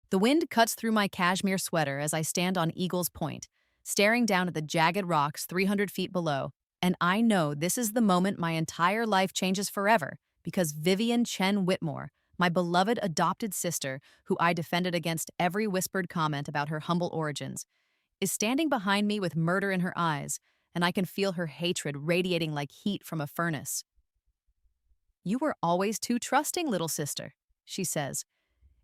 The wind cuts through my cashmere sweater as I stand on Eagle's Point, staring down at the jagged rocks 300 feet below, and I know this is the moment my entire life changes forever because Vivian Chen Whitmore, my beloved adopted sister, who I defended against every whispered comment about her humble origins, is standing behind me with murder in her eyes, and I can feel her hatred radiating like heat from a furnace. "You were always too trusting, little sister," she says,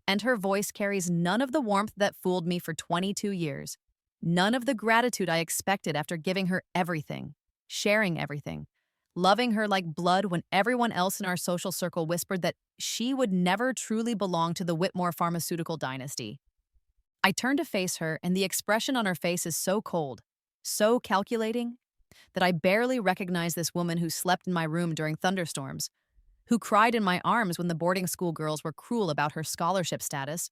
and her voice carries none of the warmth that fooled me for 22 years. None of the gratitude I expected after giving her everything, sharing everything, loving her like blood when everyone else in our social circle whispered that she would never truly belong to the Whitmore pharmaceutical dynasty. I turn to face her, and the expression on her face is so cold, so calculating, that I barely recognize this woman who slept in my room during thunderstorms, who cried in my arms when the boarding school girls were cruel about her scholarship status,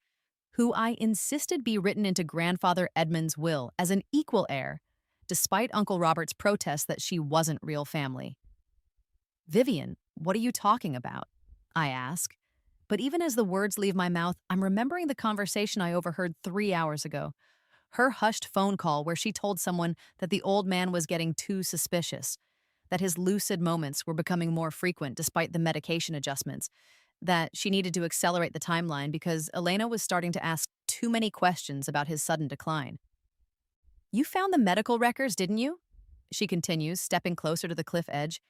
who I insisted be written into grandfather Edmund's will as an equal heir, despite Uncle Robert's protest that she wasn't real family. "Vivian, what are you talking about?" I ask. But even as the words leave my mouth, I'm remembering the conversation I overheard 3 hours ago. Her hushed phone call where she told someone that the old man was getting too suspicious, that his lucid moments were becoming more frequent despite the medication adjustments, that she needed to accelerate the timeline because Elena was starting to ask too many questions about his sudden decline. "You found the medical records, didn't you?" she continues, stepping closer to the cliff edge,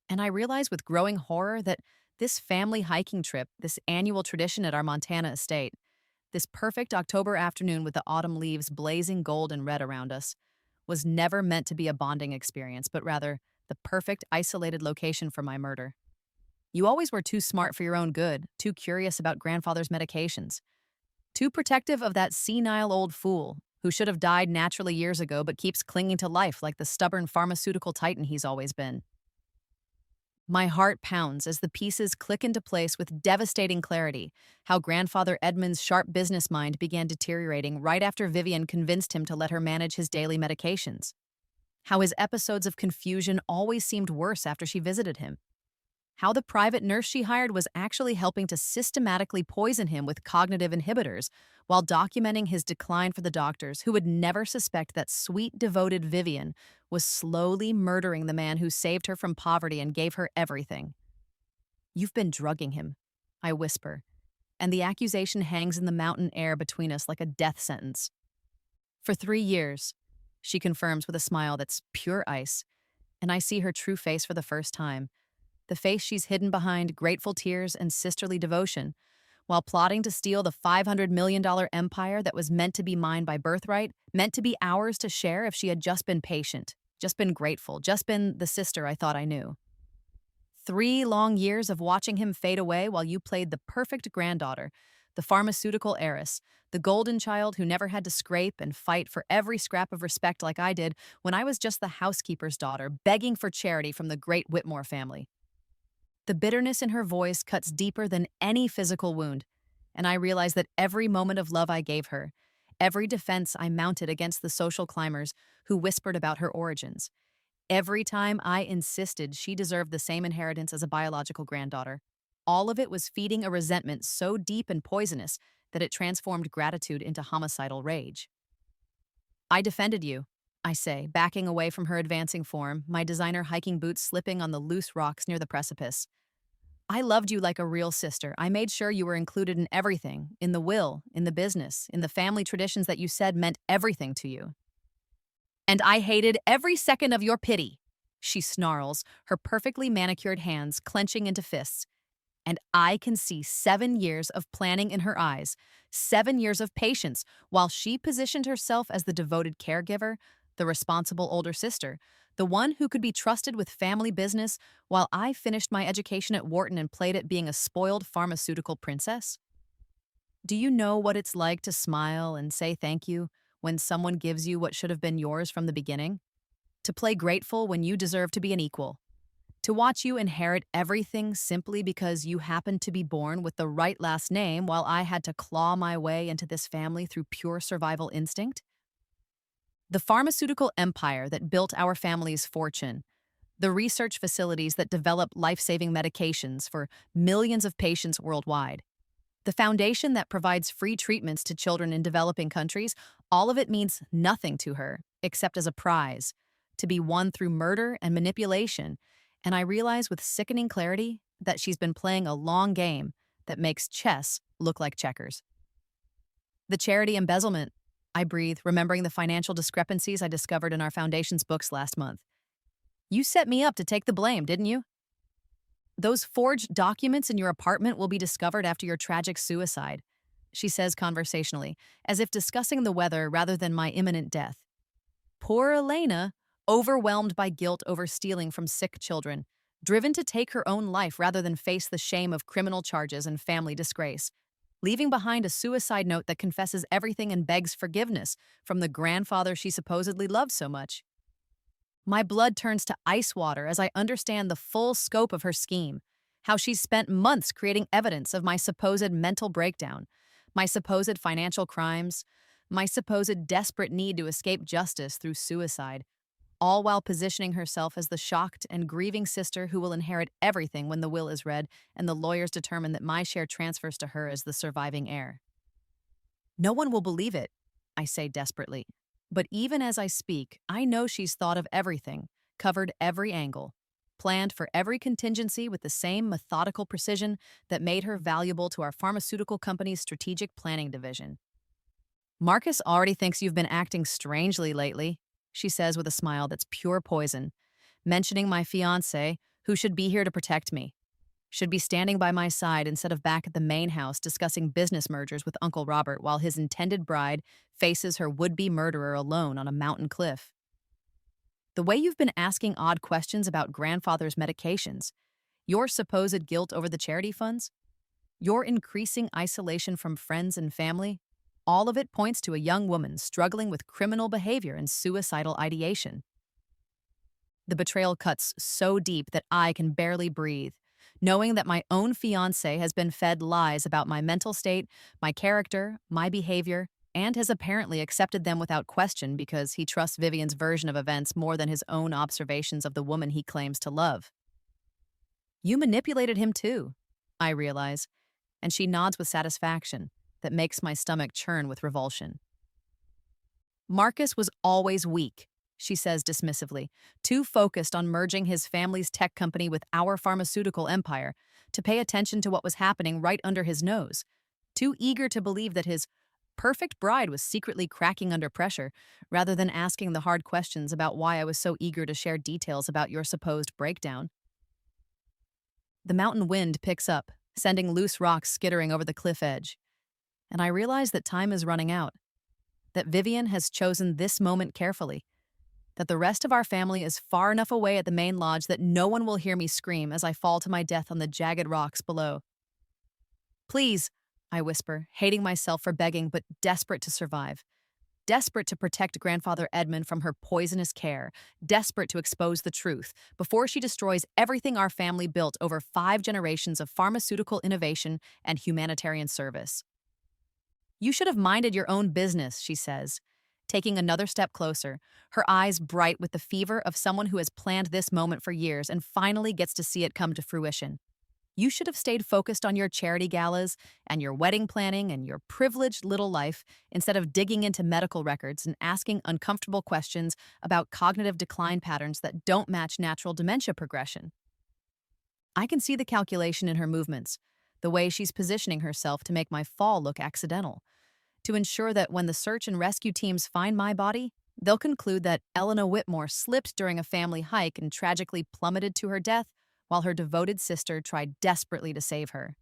and I realize with growing horror that this family hiking trip, this annual tradition at our Montana estate, this perfect October afternoon with the autumn leaves blazing gold and red around us, was never meant to be a bonding experience, but rather the perfect isolated location for my murder. "You always were too smart for your own good, too curious about grandfather's medications, too protective of that senile old fool who should have died naturally years ago but keeps clinging to life like the stubborn pharmaceutical titan he's always been." My heart pounds as the pieces click into place with devastating clarity, how grandfather Edmund's sharp business mind began deteriorating right after Vivian convinced him to let her manage his daily medications. How his episodes of confusion always seemed worse after she visited him. How the private nurse she hired was actually helping to systematically poison him with cognitive inhibitors while documenting his decline for the doctors who would never suspect that sweet, devoted Vivian was slowly murdering the man who saved her from poverty and gave her everything. "You've been drugging him," I whisper, and the accusation hangs in the mountain air between us like a death sentence. "For 3 years," she confirms with a smile that's pure ice, and I see her true face for the first time, the face she's hidden behind grateful tears and sisterly devotion, while plotting to steal the $500 million empire that was meant to be mine by birthright, meant to be ours to share if she had just been patient, just been grateful, just been the sister I thought I knew. 3 long years of watching him fade away while you played the perfect granddaughter, the pharmaceutical heiress, the golden child who never had to scrape and fight for every scrap of respect like I did when I was just the housekeeper's daughter begging for charity from the great Whitmore family. The bitterness in her voice cuts deeper than any physical wound, and I realize that every moment of love I gave her, every defense I mounted against the social climbers who whispered about her origins, every time I insisted she deserved the same inheritance as a biological granddaughter, all of it was feeding a resentment so deep and poisonous that it transformed gratitude into homicidal rage. "I defended you," I say, backing away from her advancing form, my designer hiking boots slipping on the loose rocks near the precipice. "I loved you like a real sister. I made sure you were included in everything, in the will, in the business, in the family traditions that you said meant everything to you. And I hated every second of your pity," she snarls, her perfectly manicured hands clenching into fists. And I can see 7 years of planning in her eyes, 7 years of patience, while she positioned herself as the devoted caregiver, the responsible older sister, the one who could be trusted with family business, while I finished my education at Wharton and played at being a spoiled pharmaceutical princess. Do you know what it's like to smile and say thank you when someone gives you what should have been yours from the beginning? To play grateful when you deserve to be an equal? To watch you inherit everything simply because you happened to be born with the right last name while I had to claw my way into this family through pure survival instinct? The pharmaceutical empire that built our family's fortune, the research facilities that develop life-saving medications for millions of patients worldwide, The foundation that provides free treatments to children in developing countries, all of it means nothing to her, except as a prize, to be won through murder and manipulation. And I realize with sickening clarity that she's been playing a long game that makes chess look like checkers. The charity embezzlement, I breathe, remembering the financial discrepancies I discovered in our foundation's books last month. You set me up to take the blame, didn't you? Those forged documents in your apartment will be discovered after your tragic suicide, she says conversationally, as if discussing the weather rather than my imminent death. Poor Elena, overwhelmed by guilt over stealing from sick children, driven to take her own life rather than face the shame of criminal charges and family disgrace, leaving behind a suicide note that confesses everything and begs forgiveness from the grandfather she supposedly loved so much. My blood turns to ice water as I understand the full scope of her scheme, how she's spent months creating evidence of my supposed mental breakdown, my supposed financial crimes, my supposed desperate need to escape justice through suicide, all while positioning herself as the shocked and grieving sister who will inherit everything when the will is read and the lawyers determine that my share transfers to her as the surviving heir. No one will believe it, I say desperately. But even as I speak, I know she's thought of everything, covered every angle, planned for every contingency with the same methodical precision that made her valuable to our pharmaceutical company's strategic planning division. Marcus already thinks you've been acting strangely lately, she says with a smile that's pure poison, mentioning my fiancé, who should be here to protect me. Should be standing by my side instead of back at the main house discussing business mergers with Uncle Robert while his intended bride faces her would-be murderer alone on a mountain cliff. The way you've been asking odd questions about grandfather's medications, your supposed guilt over the charity funds, your increasing isolation from friends and family, all of it points to a young woman struggling with criminal behavior and suicidal ideation. The betrayal cuts so deep that I can barely breathe, knowing that my own fiancé has been fed lies about my mental state, my character, my behavior, and has apparently accepted them without question because he trusts Vivian's version of events more than his own observations of the woman he claims to love. You manipulated him too, I realize, and she nods with satisfaction that makes my stomach churn with revulsion. Marcus was always weak, she says dismissively, too focused on merging his family's tech company with our pharmaceutical empire to pay attention to what was happening right under his nose, too eager to believe that his perfect bride was secretly cracking under pressure, rather than asking the hard questions about why I was so eager to share details about your supposed breakdown. The mountain wind picks up, sending loose rocks skittering over the cliff edge, and I realize that time is running out, that Vivian has chosen this moment carefully, that the rest of our family is far enough away at the main lodge that no one will hear me scream as I fall to my death on the jagged rocks below. Please, I whisper, hating myself for begging but desperate to survive. Desperate to protect Grandfather Edmund from her poisonous care, desperate to expose the truth before she destroys everything our family built over 5 generations of pharmaceutical innovation and humanitarian service. You should have minded your own business, she says, taking another step closer, her eyes bright with the fever of someone who has planned this moment for years and finally gets to see it come to fruition. You should have stayed focused on your charity galas and your wedding planning and your privileged little life instead of digging into medical records and asking uncomfortable questions about cognitive decline patterns that don't match natural dementia progression. I can see the calculation in her movements, the way she's positioning herself to make my fall look accidental, to ensure that when the search and rescue teams find my body, they'll conclude that Eleanor Whitmore slipped during a family hike and tragically plummeted to her death while her devoted sister tried desperately to save her.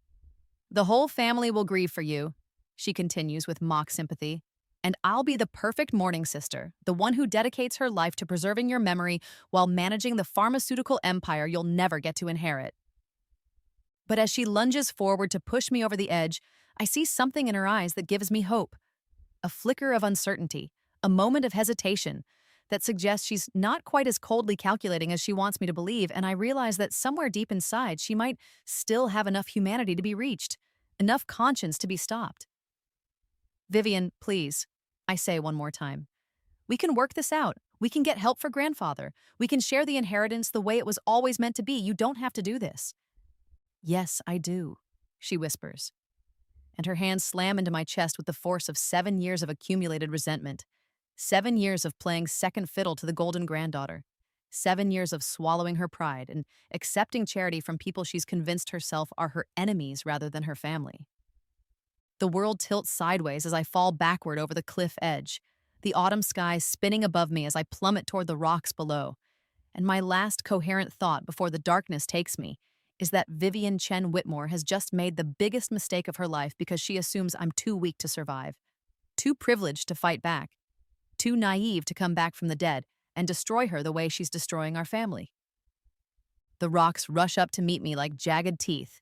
The whole family will grieve for you, she continues with mock sympathy, and I'll be the perfect mourning sister, the one who dedicates her life to preserving your memory while managing the pharmaceutical empire you'll never get to inherit. But as she lunges forward to push me over the edge, I see something in her eyes that gives me hope. A flicker of uncertainty, a moment of hesitation that suggests she's not quite as coldly calculating as she wants me to believe, and I realize that somewhere deep inside she might still have enough humanity to be reached, enough conscience to be stopped. Vivian, please, I say one more time. We can work this out. We can get help for grandfather. We can share the inheritance the way it was always meant to be. You don't have to do this. Yes, I do, she whispers. and her hands slam into my chest with the force of 7 years of accumulated resentment. 7 years of playing second fiddle to the golden granddaughter. 7 years of swallowing her pride and accepting charity from people she's convinced herself are her enemies rather than her family. The world tilts sideways as I fall backward over the cliff edge, the autumn sky spinning above me as I plummet toward the rocks below. And my last coherent thought before the darkness takes me is that Vivian Chen Whitmore has just made the biggest mistake of her life because she assumes I'm too weak to survive, too privileged to fight back, too naive to come back from the dead and destroy her the way she's destroying our family. The rocks rush up to meet me like jagged teeth,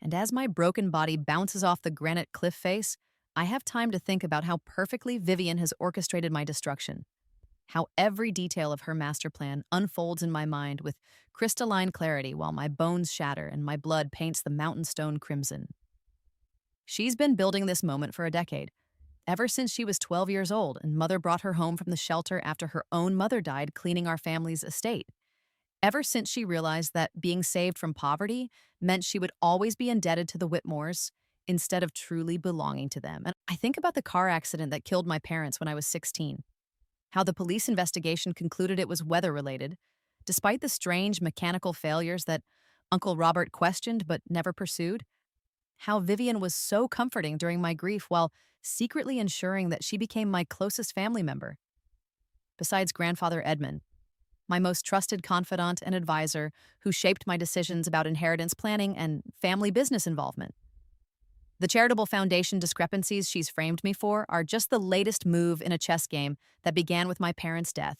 and as my broken body bounces off the granite cliff face, I have time to think about how perfectly Vivian has orchestrated my destruction, how every detail of her master plan unfolds in my mind with crystalline clarity while my bones shatter and my blood paints the mountain stone crimson. She's been building this moment for a decade, ever since she was 12 years old and mother brought her home from the shelter after her own mother died cleaning our family's estate. Ever since she realized that being saved from poverty meant she would always be indebted to the Whitmores instead of truly belonging to them. And I think about the car accident that killed my parents when I was 16, how the police investigation concluded it was weather-related, despite the strange mechanical failures that Uncle Robert questioned but never pursued, how Vivian was so comforting during my grief while secretly ensuring that she became my closest family member. Besides grandfather Edmund, my most trusted confidant and advisor who shaped my decisions about inheritance planning and family business involvement. The charitable foundation discrepancies she's framed me for are just the latest move in a chess game that began with my parents' death,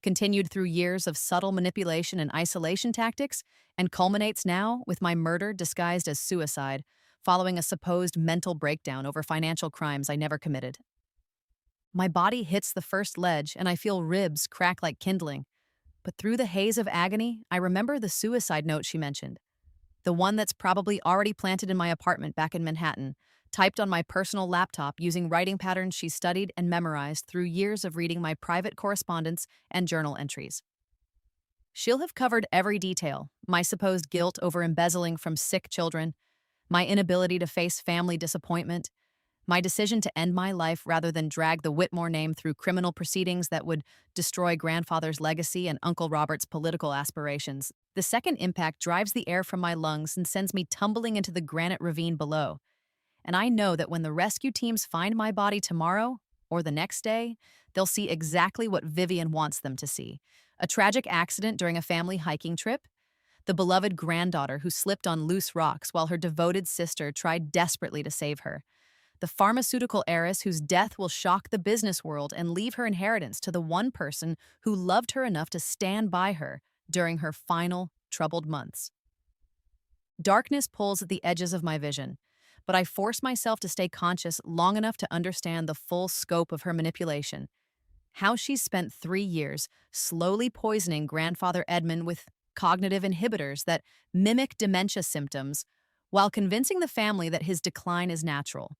continued through years of subtle manipulation and isolation tactics, and culminates now with my murder disguised as suicide, following a supposed mental breakdown over financial crimes I never committed. My body hits the first ledge and I feel ribs crack like kindling. But through the haze of agony, I remember the suicide note she mentioned. The one that's probably already planted in my apartment back in Manhattan, typed on my personal laptop using writing patterns she studied and memorized through years of reading my private correspondence and journal entries. She'll have covered every detail: my supposed guilt over embezzling from sick children, my inability to face family disappointment, my decision to end my life rather than drag the Whitmore name through criminal proceedings that would destroy grandfather's legacy and Uncle Robert's political aspirations. The second impact drives the air from my lungs and sends me tumbling into the granite ravine below. And I know that when the rescue teams find my body tomorrow, or the next day, they'll see exactly what Vivian wants them to see: a tragic accident during a family hiking trip, the beloved granddaughter who slipped on loose rocks while her devoted sister tried desperately to save her, the pharmaceutical heiress whose death will shock the business world and leave her inheritance to the one person who loved her enough to stand by her during her final troubled months. Darkness pulls at the edges of my vision, but I force myself to stay conscious long enough to understand the full scope of her manipulation. How she's spent 3 years slowly poisoning grandfather Edmund with cognitive inhibitors that mimic dementia symptoms while convincing the family that his decline is natural.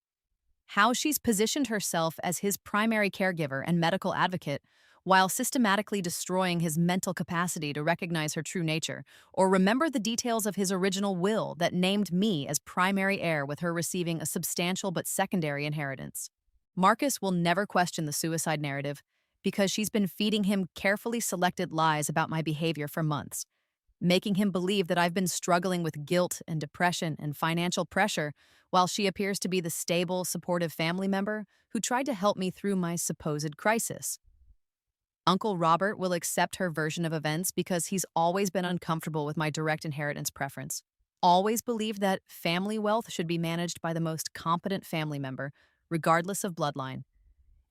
How she's positioned herself as his primary caregiver and medical advocate while systematically destroying his mental capacity to recognize her true nature or remember the details of his original will that named me as primary heir, with her receiving a substantial but secondary inheritance. Marcus will never question the suicide narrative because she's been feeding him carefully selected lies about my behavior for months, making him believe that I've been struggling with guilt and depression and financial pressure, while she appears to be the stable, supportive family member who tried to help me through my supposed crisis. Uncle Robert will accept her version of events because he's always been uncomfortable with my direct inheritance preference, always believed that family wealth should be managed by the most competent family member, regardless of bloodline.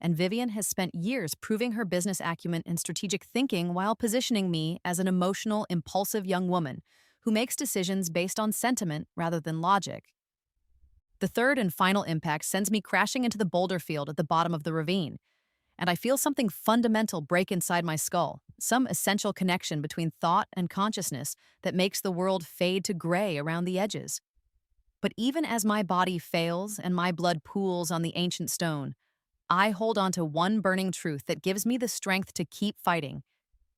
And Vivian has spent years proving her business acumen and strategic thinking while positioning me as an emotional, impulsive young woman who makes decisions based on sentiment rather than logic. The third and final impact sends me crashing into the boulder field at the bottom of the ravine, and I feel something fundamental break inside my skull, some essential connection between thought and consciousness that makes the world fade to gray around the edges. But even as my body fails and my blood pools on the ancient stone, I hold on to one burning truth that gives me the strength to keep fighting.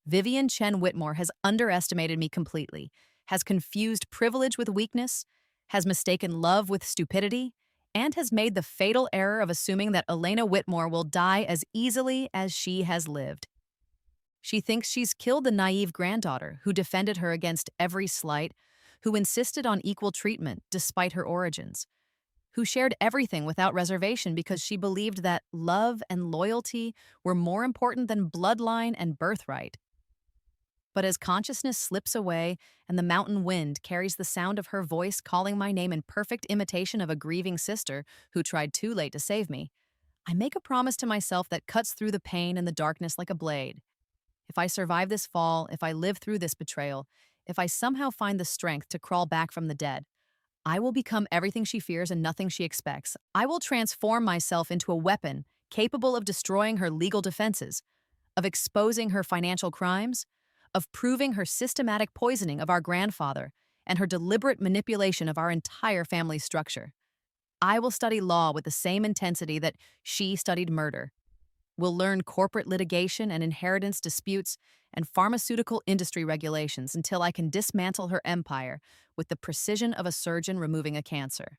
Vivian Chen Whitmore has underestimated me completely, has confused privilege with weakness, has mistaken love with stupidity, and has made the fatal error of assuming that Elena Whitmore will die as easily as she has lived. She thinks she's killed the naive granddaughter who defended her against every slight, who insisted on equal treatment despite her origins, who shared everything without reservation because she believed that love and loyalty were more important than bloodline and birthright. But as consciousness slips away and the mountain wind carries the sound of her voice calling my name in perfect imitation of a grieving sister who tried too late to save me, I make a promise to myself that cuts through the pain and the darkness like a blade. If I survive this fall, if I live through this betrayal, if I somehow find the strength to crawl back from the dead, I will become everything she fears and nothing she expects. I will transform myself into a weapon capable of destroying her legal defenses, of exposing her financial crimes, of proving her systematic poisoning of our grandfather and her deliberate manipulation of our entire family structure. I will study law with the same intensity that she studied murder. We'll learn corporate litigation and inheritance disputes and pharmaceutical industry regulations until I can dismantle her empire with the precision of a surgeon removing a cancer.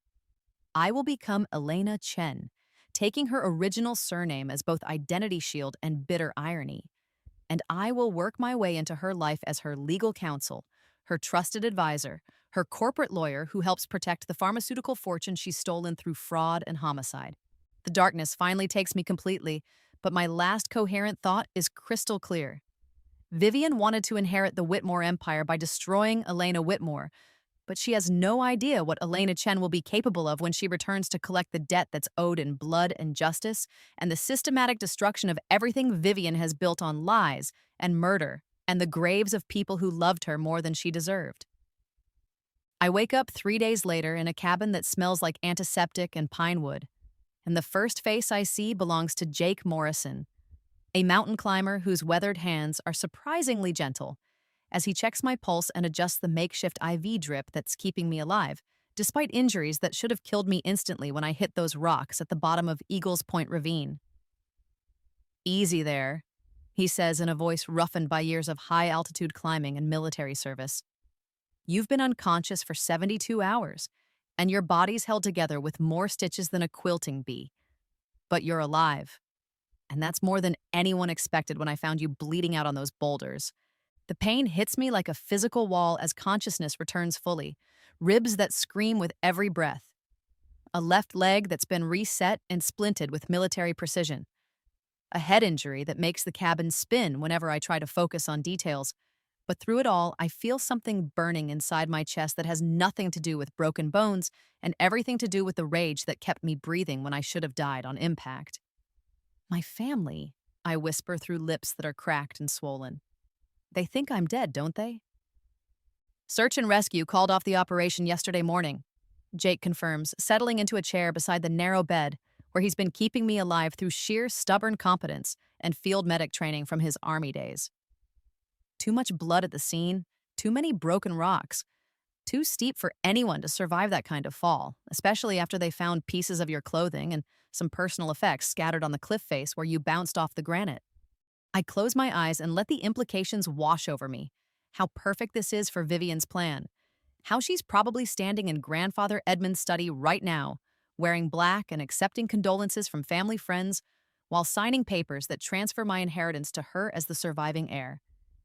I will become Elena Chen, taking her original surname as both identity shield and bitter irony. And I will work my way into her life as her legal counsel, her trusted advisor, her corporate lawyer who helps protect the pharmaceutical fortune she's stolen through fraud and homicide. The darkness finally takes me completely, but my last coherent thought is crystal clear. Vivian wanted to inherit the Whitmore empire by destroying Elena Whitmore, but she has no idea what Elena Chen will be capable of when she returns to collect the debt that's owed in blood and justice and the systematic destruction of everything Vivian has built on lies and murder and the graves of people who loved her more than she deserved. I wake up 3 days later in a cabin that smells like antiseptic and pine wood, and the first face I see belongs to Jake Morrison, a mountain climber whose weathered hands are surprisingly gentle as he checks my pulse and adjusts the makeshift IV drip that's keeping me alive, despite injuries that should have killed me instantly when I hit those rocks at the bottom of Eagles Point Ravine. "Easy there," he says in a voice roughened by years of high-altitude climbing and military service. "You've been unconscious for 72 hours, and your body's held together with more stitches than a quilting bee. But you're alive. And that's more than anyone expected when I found you bleeding out on those boulders." The pain hits me like a physical wall as consciousness returns fully, ribs that scream with every breath, a left leg that's been reset and splinted with military precision, a head injury that makes the cabin spin whenever I try to focus on details. But through it all, I feel something burning inside my chest that has nothing to do with broken bones and everything to do with the rage that kept me breathing when I should have died on impact. "My family," I whisper through lips that are cracked and swollen. "They think I'm dead, don't they?" "Search and rescue called off the operation yesterday morning," Jake confirms, settling into a chair beside the narrow bed where he's been keeping me alive through sheer stubborn competence and field medic training from his army days. Too much blood at the scene, too many broken rocks, too steep for anyone to survive that kind of fall, especially after they found pieces of your clothing and some personal effects scattered on the cliff face where you bounced off the granite. I close my eyes and let the implications wash over me. How perfect this is for Vivian's plan. How she's probably standing in Grandfather Edmund's study right now, wearing black and accepting condolences from family friends, while signing papers that transfer my inheritance to her as the surviving heir.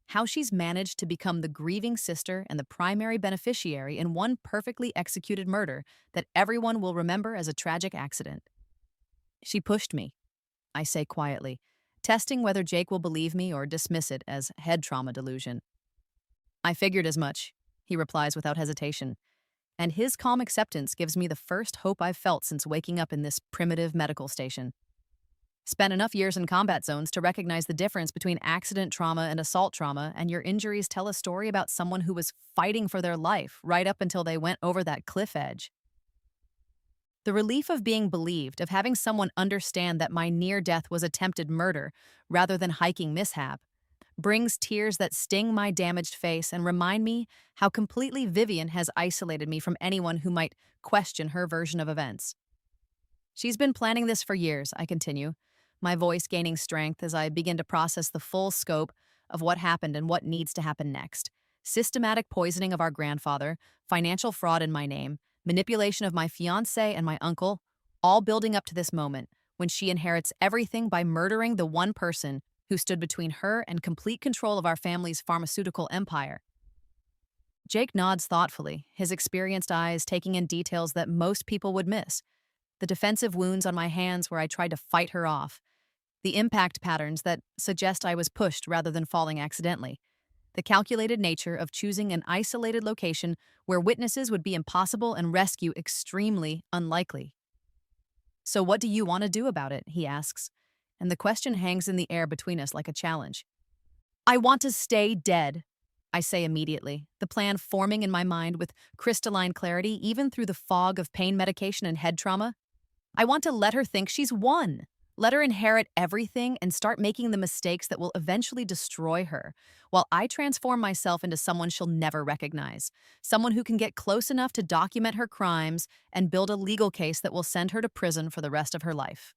How she's managed to become the grieving sister and the primary beneficiary in one perfectly executed murder that everyone will remember as a tragic accident. "She pushed me," I say quietly, testing whether Jake will believe me or dismiss it as head trauma delusion. "I figured as much," he replies without hesitation, and his calm acceptance gives me the first hope I've felt since waking up in this primitive medical station. "Spent enough years in combat zones to recognize the difference between accident trauma and assault trauma, and your injuries tell a story about someone who was fighting for their life right up until they went over that cliff edge." The relief of being believed, of having someone understand that my near death was attempted murder rather than hiking mishap, brings tears that sting my damaged face and remind me how completely Vivian has isolated me from anyone who might question her version of events. "She's been planning this for years," I continue, my voice gaining strength as I begin to process the full scope of what happened and what needs to happen next. Systematic poisoning of our grandfather, financial fraud in my name, manipulation of my fiancé and my uncle, all building up to this moment when she inherits everything by murdering the one person who stood between her and complete control of our family's pharmaceutical empire. Jake nods thoughtfully, his experienced eyes taking in details that most people would miss. The defensive wounds on my hands where I tried to fight her off, the impact patterns that suggest I was pushed rather than falling accidentally, the calculated nature of choosing an isolated location where witnesses would be impossible and rescue extremely unlikely. "So what do you want to do about it?" he asks, and the question hangs in the air between us like a challenge. "I want to stay dead," I say immediately, the plan forming in my mind with crystalline clarity even through the fog of pain medication and head trauma. I want to let her think she's won. Let her inherit everything and start making the mistakes that will eventually destroy her, while I transform myself into someone she'll never recognize. Someone who can get close enough to document her crimes and build a legal case that will send her to prison for the rest of her life.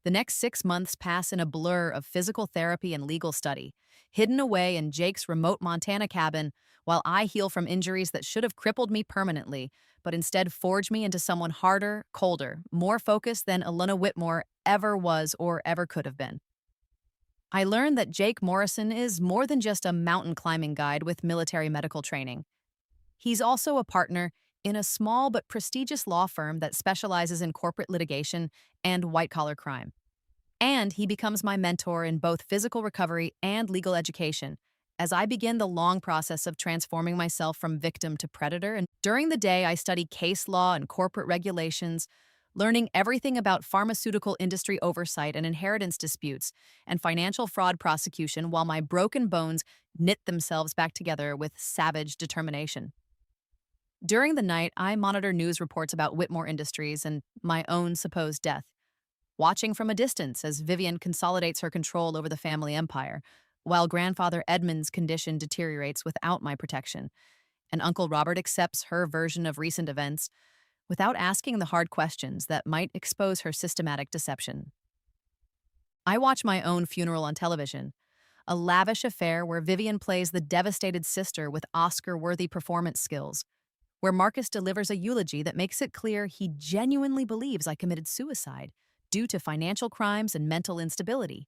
The next 6 months pass in a blur of physical therapy and legal study, hidden away in Jake's remote Montana cabin, while I heal from injuries that should have crippled me permanently, but instead forged me into someone harder, colder, more focused than Alana Whitmore ever was or ever could have been. I learned that Jake Morrison is more than just a mountain climbing guide with military medical training. He's also a partner in a small but prestigious law firm that specializes in corporate litigation and white-collar crime. And he becomes my mentor in both physical recovery and legal education as I begin the long process of transforming myself from victim to predator. And during the day, I study case law and corporate regulations, learning everything about pharmaceutical industry oversight and inheritance disputes and financial fraud prosecution while my broken bones knit themselves back together with savage determination. During the night, I monitor news reports about Whitmore Industries and my own supposed death, watching from a distance as Vivian consolidates her control over the family empire, while grandfather Edmund's condition deteriorates without my protection, and Uncle Robert accepts her version of recent events without asking the hard questions that might expose her systematic deception. I watch my own funeral on television, a lavish affair where Vivian plays the devastated sister with Oscar-worthy performance skills, where Marcus delivers a eulogy that makes it clear he genuinely believes I committed suicide due to financial crimes and mental instability,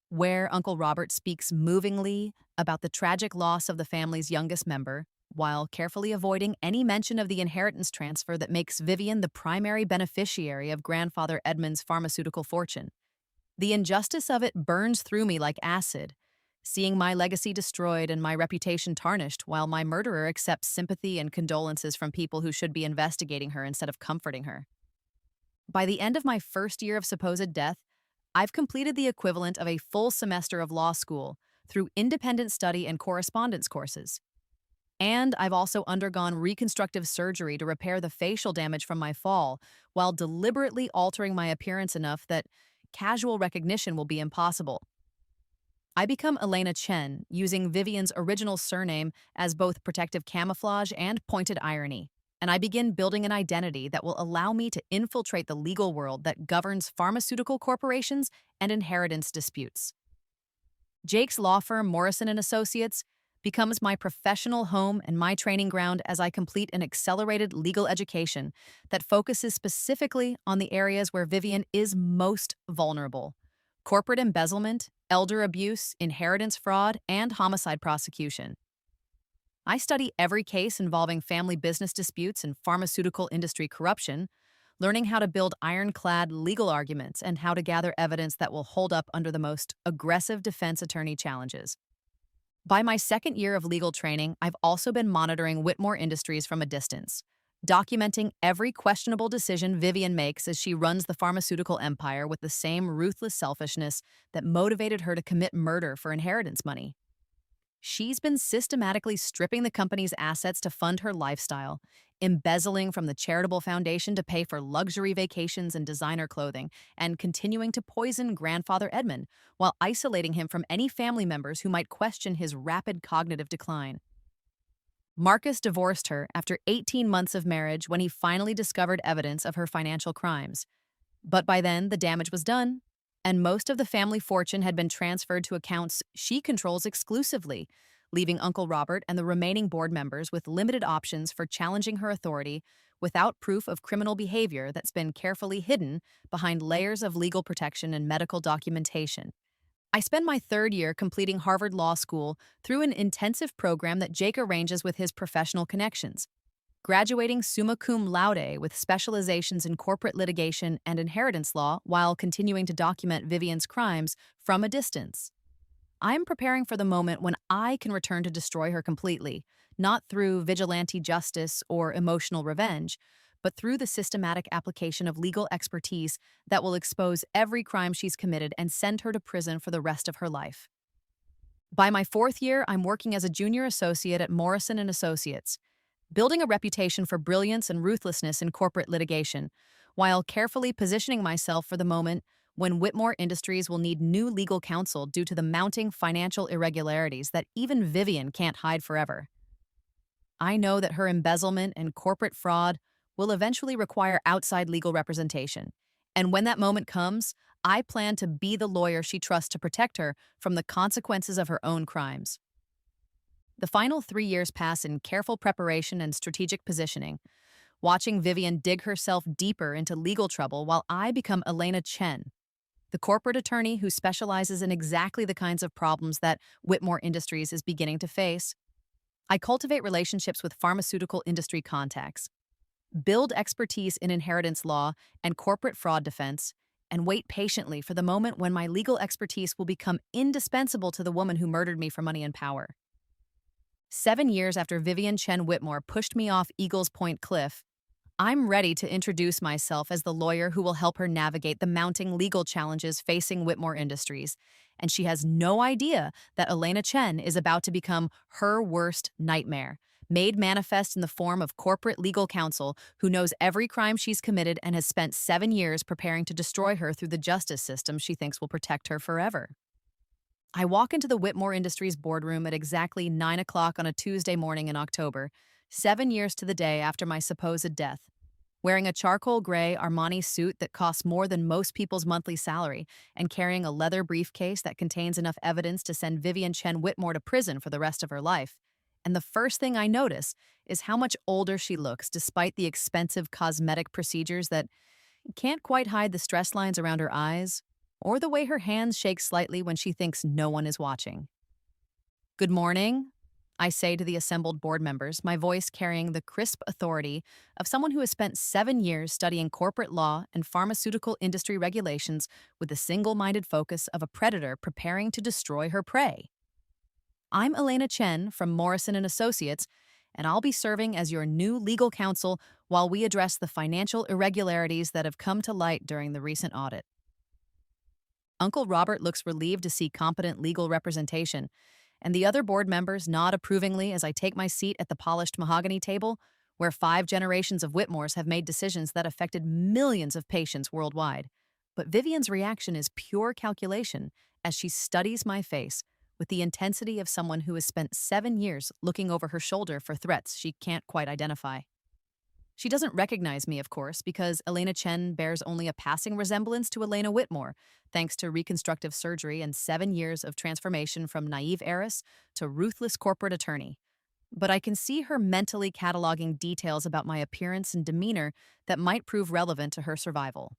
where Uncle Robert speaks movingly about the tragic loss of the family's youngest member, while carefully avoiding any mention of the inheritance transfer that makes Vivian the primary beneficiary of grandfather Edmund's pharmaceutical fortune. The injustice of it burns through me like acid, seeing my legacy destroyed and my reputation tarnished while my murderer accepts sympathy and condolences from people who should be investigating her instead of comforting her. By the end of my first year of supposed death, I've completed the equivalent of a full semester of law school through independent study and correspondence courses. And I've also undergone reconstructive surgery to repair the facial damage from my fall, while deliberately altering my appearance enough that casual recognition will be impossible. I become Elena Chen, using Vivian's original surname as both protective camouflage and pointed irony, and I begin building an identity that will allow me to infiltrate the legal world that governs pharmaceutical corporations and inheritance disputes. Jake's law firm, Morrison and Associates, becomes my professional home and my training ground as I complete an accelerated legal education that focuses specifically on the areas where Vivian is most vulnerable: corporate embezzlement, elder abuse, inheritance fraud, and homicide prosecution. I study every case involving family business disputes and pharmaceutical industry corruption, learning how to build ironclad legal arguments and how to gather evidence that will hold up under the most aggressive defense attorney challenges. By my second year of legal training, I've also been monitoring Whitmore Industries from a distance, documenting every questionable decision Vivian makes as she runs the pharmaceutical empire with the same ruthless selfishness that motivated her to commit murder for inheritance money. She's been systematically stripping the company's assets to fund her lifestyle, embezzling from the charitable foundation to pay for luxury vacations and designer clothing, and continuing to poison grandfather Edmund while isolating him from any family members who might question his rapid cognitive decline. Marcus divorced her after 18 months of marriage when he finally discovered evidence of her financial crimes. But by then, the damage was done, and most of the family fortune had been transferred to accounts she controls exclusively, leaving Uncle Robert and the remaining board members with limited options for challenging her authority without proof of criminal behavior that's been carefully hidden behind layers of legal protection and medical documentation. I spend my third year completing Harvard Law School through an intensive program that Jake arranges with his professional connections, graduating summa cum laude with specializations in corporate litigation and inheritance law while continuing to document Vivian's crimes from a distance. I'm preparing for the moment when I can return to destroy her completely, not through vigilante justice or emotional revenge, but through the systematic application of legal expertise that will expose every crime she's committed and send her to prison for the rest of her life. By my fourth year, I'm working as a junior associate at Morrison and Associates, building a reputation for brilliance and ruthlessness in corporate litigation, while carefully positioning myself for the moment when Whitmore Industries will need new legal counsel due to the mounting financial irregularities that even Vivian can't hide forever. I know that her embezzlement and corporate fraud will eventually require outside legal representation. And when that moment comes, I plan to be the lawyer she trusts to protect her from the consequences of her own crimes. The final 3 years pass in careful preparation and strategic positioning, watching Vivian dig herself deeper into legal trouble while I become Elena Chen, the corporate attorney who specializes in exactly the kinds of problems that Whitmore Industries is beginning to face. I cultivate relationships with pharmaceutical industry contacts, build expertise in inheritance law and corporate fraud defense, and wait patiently for the moment when my legal expertise will become indispensable to the woman who murdered me for money and power. 7 years after Vivian Chen Whitmore pushed me off Eagles Point Cliff, I'm ready to introduce myself as the lawyer who will help her navigate the mounting legal challenges facing Whitmore Industries, and she has no idea that Elena Chen is about to become her worst nightmare, made manifest in the form of corporate legal counsel who knows every crime she's committed and has spent 7 years preparing to destroy her through the justice system she thinks will protect her forever. I walk into the Whitmore Industries boardroom at exactly 9 o'clock on a Tuesday morning in October, 7 years to the day after my supposed death, wearing a charcoal gray Armani suit that costs more than most people's monthly salary and carrying a leather briefcase that contains enough evidence to send Vivian Chen Whitmore to prison for the rest of her life. And the first thing I notice is how much older she looks despite the expensive cosmetic procedures that can't quite hide the stress lines around her eyes or the way her hands shake slightly when she thinks no one is watching. "Good morning," I say to the assembled board members, my voice carrying the crisp authority of someone who has spent 7 years studying corporate law and pharmaceutical industry regulations with the single-minded focus of a predator preparing to destroy her prey. I'm Elena Chen from Morrison and Associates, and I'll be serving as your new legal counsel while we address the financial irregularities that have come to light during the recent audit. Uncle Robert looks relieved to see competent legal representation, and the other board members nod approvingly as I take my seat at the polished mahogany table, where 5 generations of Whitmores have made decisions that affected millions of patients worldwide. But Vivian's reaction is pure calculation as she studies my face with the intensity of someone who has spent 7 years looking over her shoulder for threats she can't quite identify. She doesn't recognize me, of course, because Elena Chen bears only a passing resemblance to Elena Whitmore, thanks to reconstructive surgery and 7 years of transformation from naive heiress to ruthless corporate attorney. But I can see her mentally cataloging details about my appearance and demeanor that might prove relevant to her survival.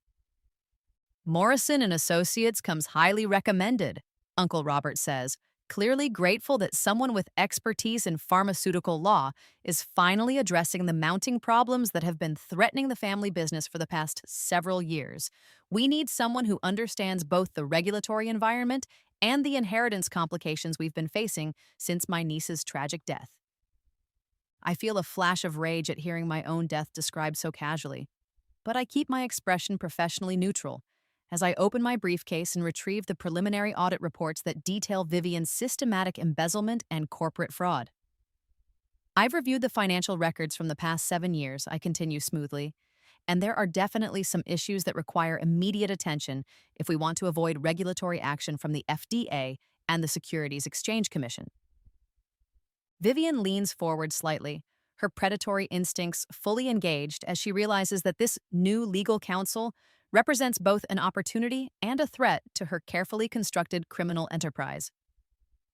"Morrison and Associates comes highly recommended," Uncle Robert says, clearly grateful that someone with expertise in pharmaceutical law is finally addressing the mounting problems that have been threatening the family business for the past several years. We need someone who understands both the regulatory environment and the inheritance complications we've been facing since my niece's tragic death. I feel a flash of rage at hearing my own death described so casually, but I keep my expression professionally neutral as I open my briefcase and retrieve the preliminary audit reports that detail Vivian's systematic embezzlement and corporate fraud. "I've reviewed the financial records from the past 7 years," I continue smoothly, "and there are definitely some issues that require immediate attention if we want to avoid regulatory action from the FDA and the Securities Exchange Commission." Vivian leans forward slightly, her predatory instincts fully engaged as she realizes that this new legal counsel represents both an opportunity and a threat to her carefully constructed criminal enterprise.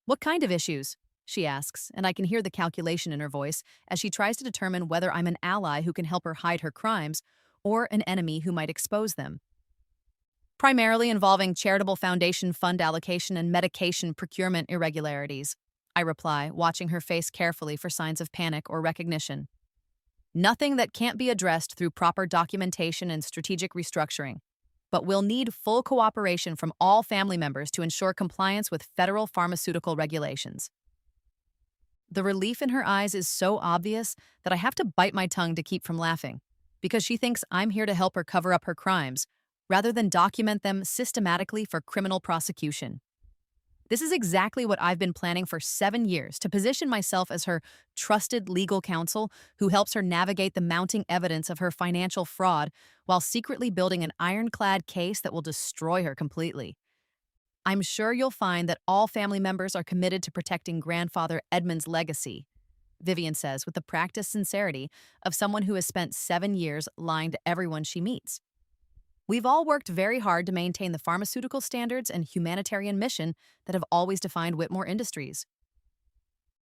"What kind of issues?" she asks, and I can hear the calculation in her voice as she tries to determine whether I'm an ally who can help her hide her crimes or an enemy who might expose them. Primarily involving charitable foundation fund allocation and medication procurement irregularities, I reply, watching her face carefully for signs of panic or recognition. Nothing that can't be addressed through proper documentation and strategic restructuring, but we'll need full cooperation from all family members to ensure compliance with federal pharmaceutical regulations. The relief in her eyes is so obvious that I have to bite my tongue to keep from laughing, because she thinks I'm here to help her cover up her crimes, rather than document them systematically for criminal prosecution. This is exactly what I've been planning for 7 years, to position myself as her trusted legal counsel who helps her navigate the mounting evidence of her financial fraud while secretly building an ironclad case that will destroy her completely. I'm sure you'll find that all family members are committed to protecting grandfather Edmund's legacy, Vivian says with the practiced sincerity of someone who has spent 7 years lying to everyone she meets. We've all worked very hard to maintain the pharmaceutical standards and humanitarian mission that have always defined Whitmore Industries.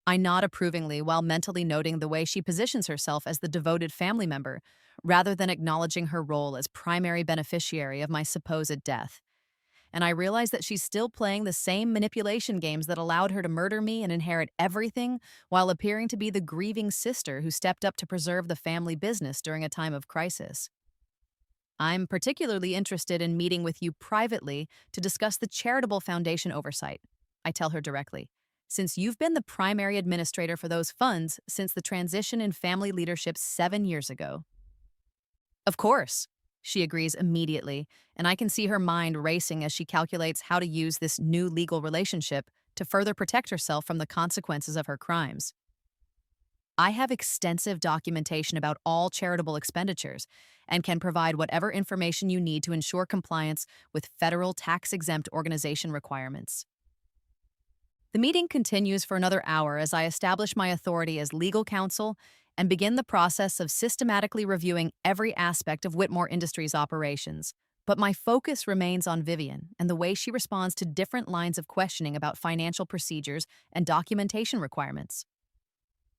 I nod approvingly while mentally noting the way she positions herself as the devoted family member, rather than acknowledging her role as primary beneficiary of my supposed death. And I realize that she's still playing the same manipulation games that allowed her to murder me and inherit everything while appearing to be the grieving sister who stepped up to preserve the family business during a time of crisis. I'm particularly interested in meeting with you privately to discuss the charitable foundation oversight, I tell her directly, since you've been the primary administrator for those funds since the transition in family leadership 7 years ago. Of course, she agrees immediately, and I can see her mind racing as she calculates how to use this new legal relationship to further protect herself from the consequences of her crimes. I have extensive documentation about all charitable expenditures and can provide whatever information you need to ensure compliance with federal tax-exempt organization requirements. The meeting continues for another hour as I establish my authority as legal counsel and begin the process of systematically reviewing every aspect of Whitmore Industries' operations. But my focus remains on Vivian and the way she responds to different lines of questioning about financial procedures and documentation requirements.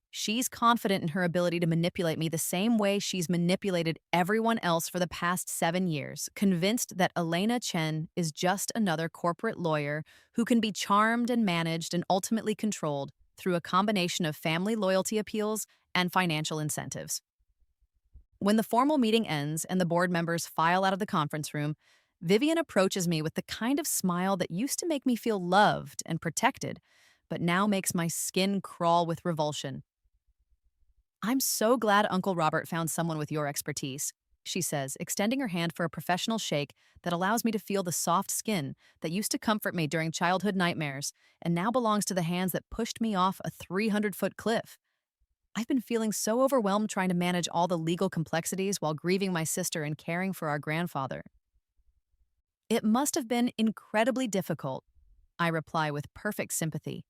She's confident in her ability to manipulate me the same way she's manipulated everyone else for the past 7 years, convinced that Elena Chen is just another corporate lawyer who can be charmed and managed and ultimately controlled through a combination of family loyalty appeals and financial incentives. When the formal meeting ends and the board members file out of the conference room, Vivian approaches me with the kind of smile that used to make me feel loved and protected, but now makes my skin crawl with revulsion. "I'm so glad Uncle Robert found someone with your expertise," she says, extending her hand for a professional shake that allows me to feel the soft skin that used to comfort me during childhood nightmares and now belongs to the hands that pushed me off a 300-foot cliff. I've been feeling so overwhelmed trying to manage all the legal complexities while grieving my sister and caring for our grandfather. "It must have been incredibly difficult," I reply with perfect sympathy.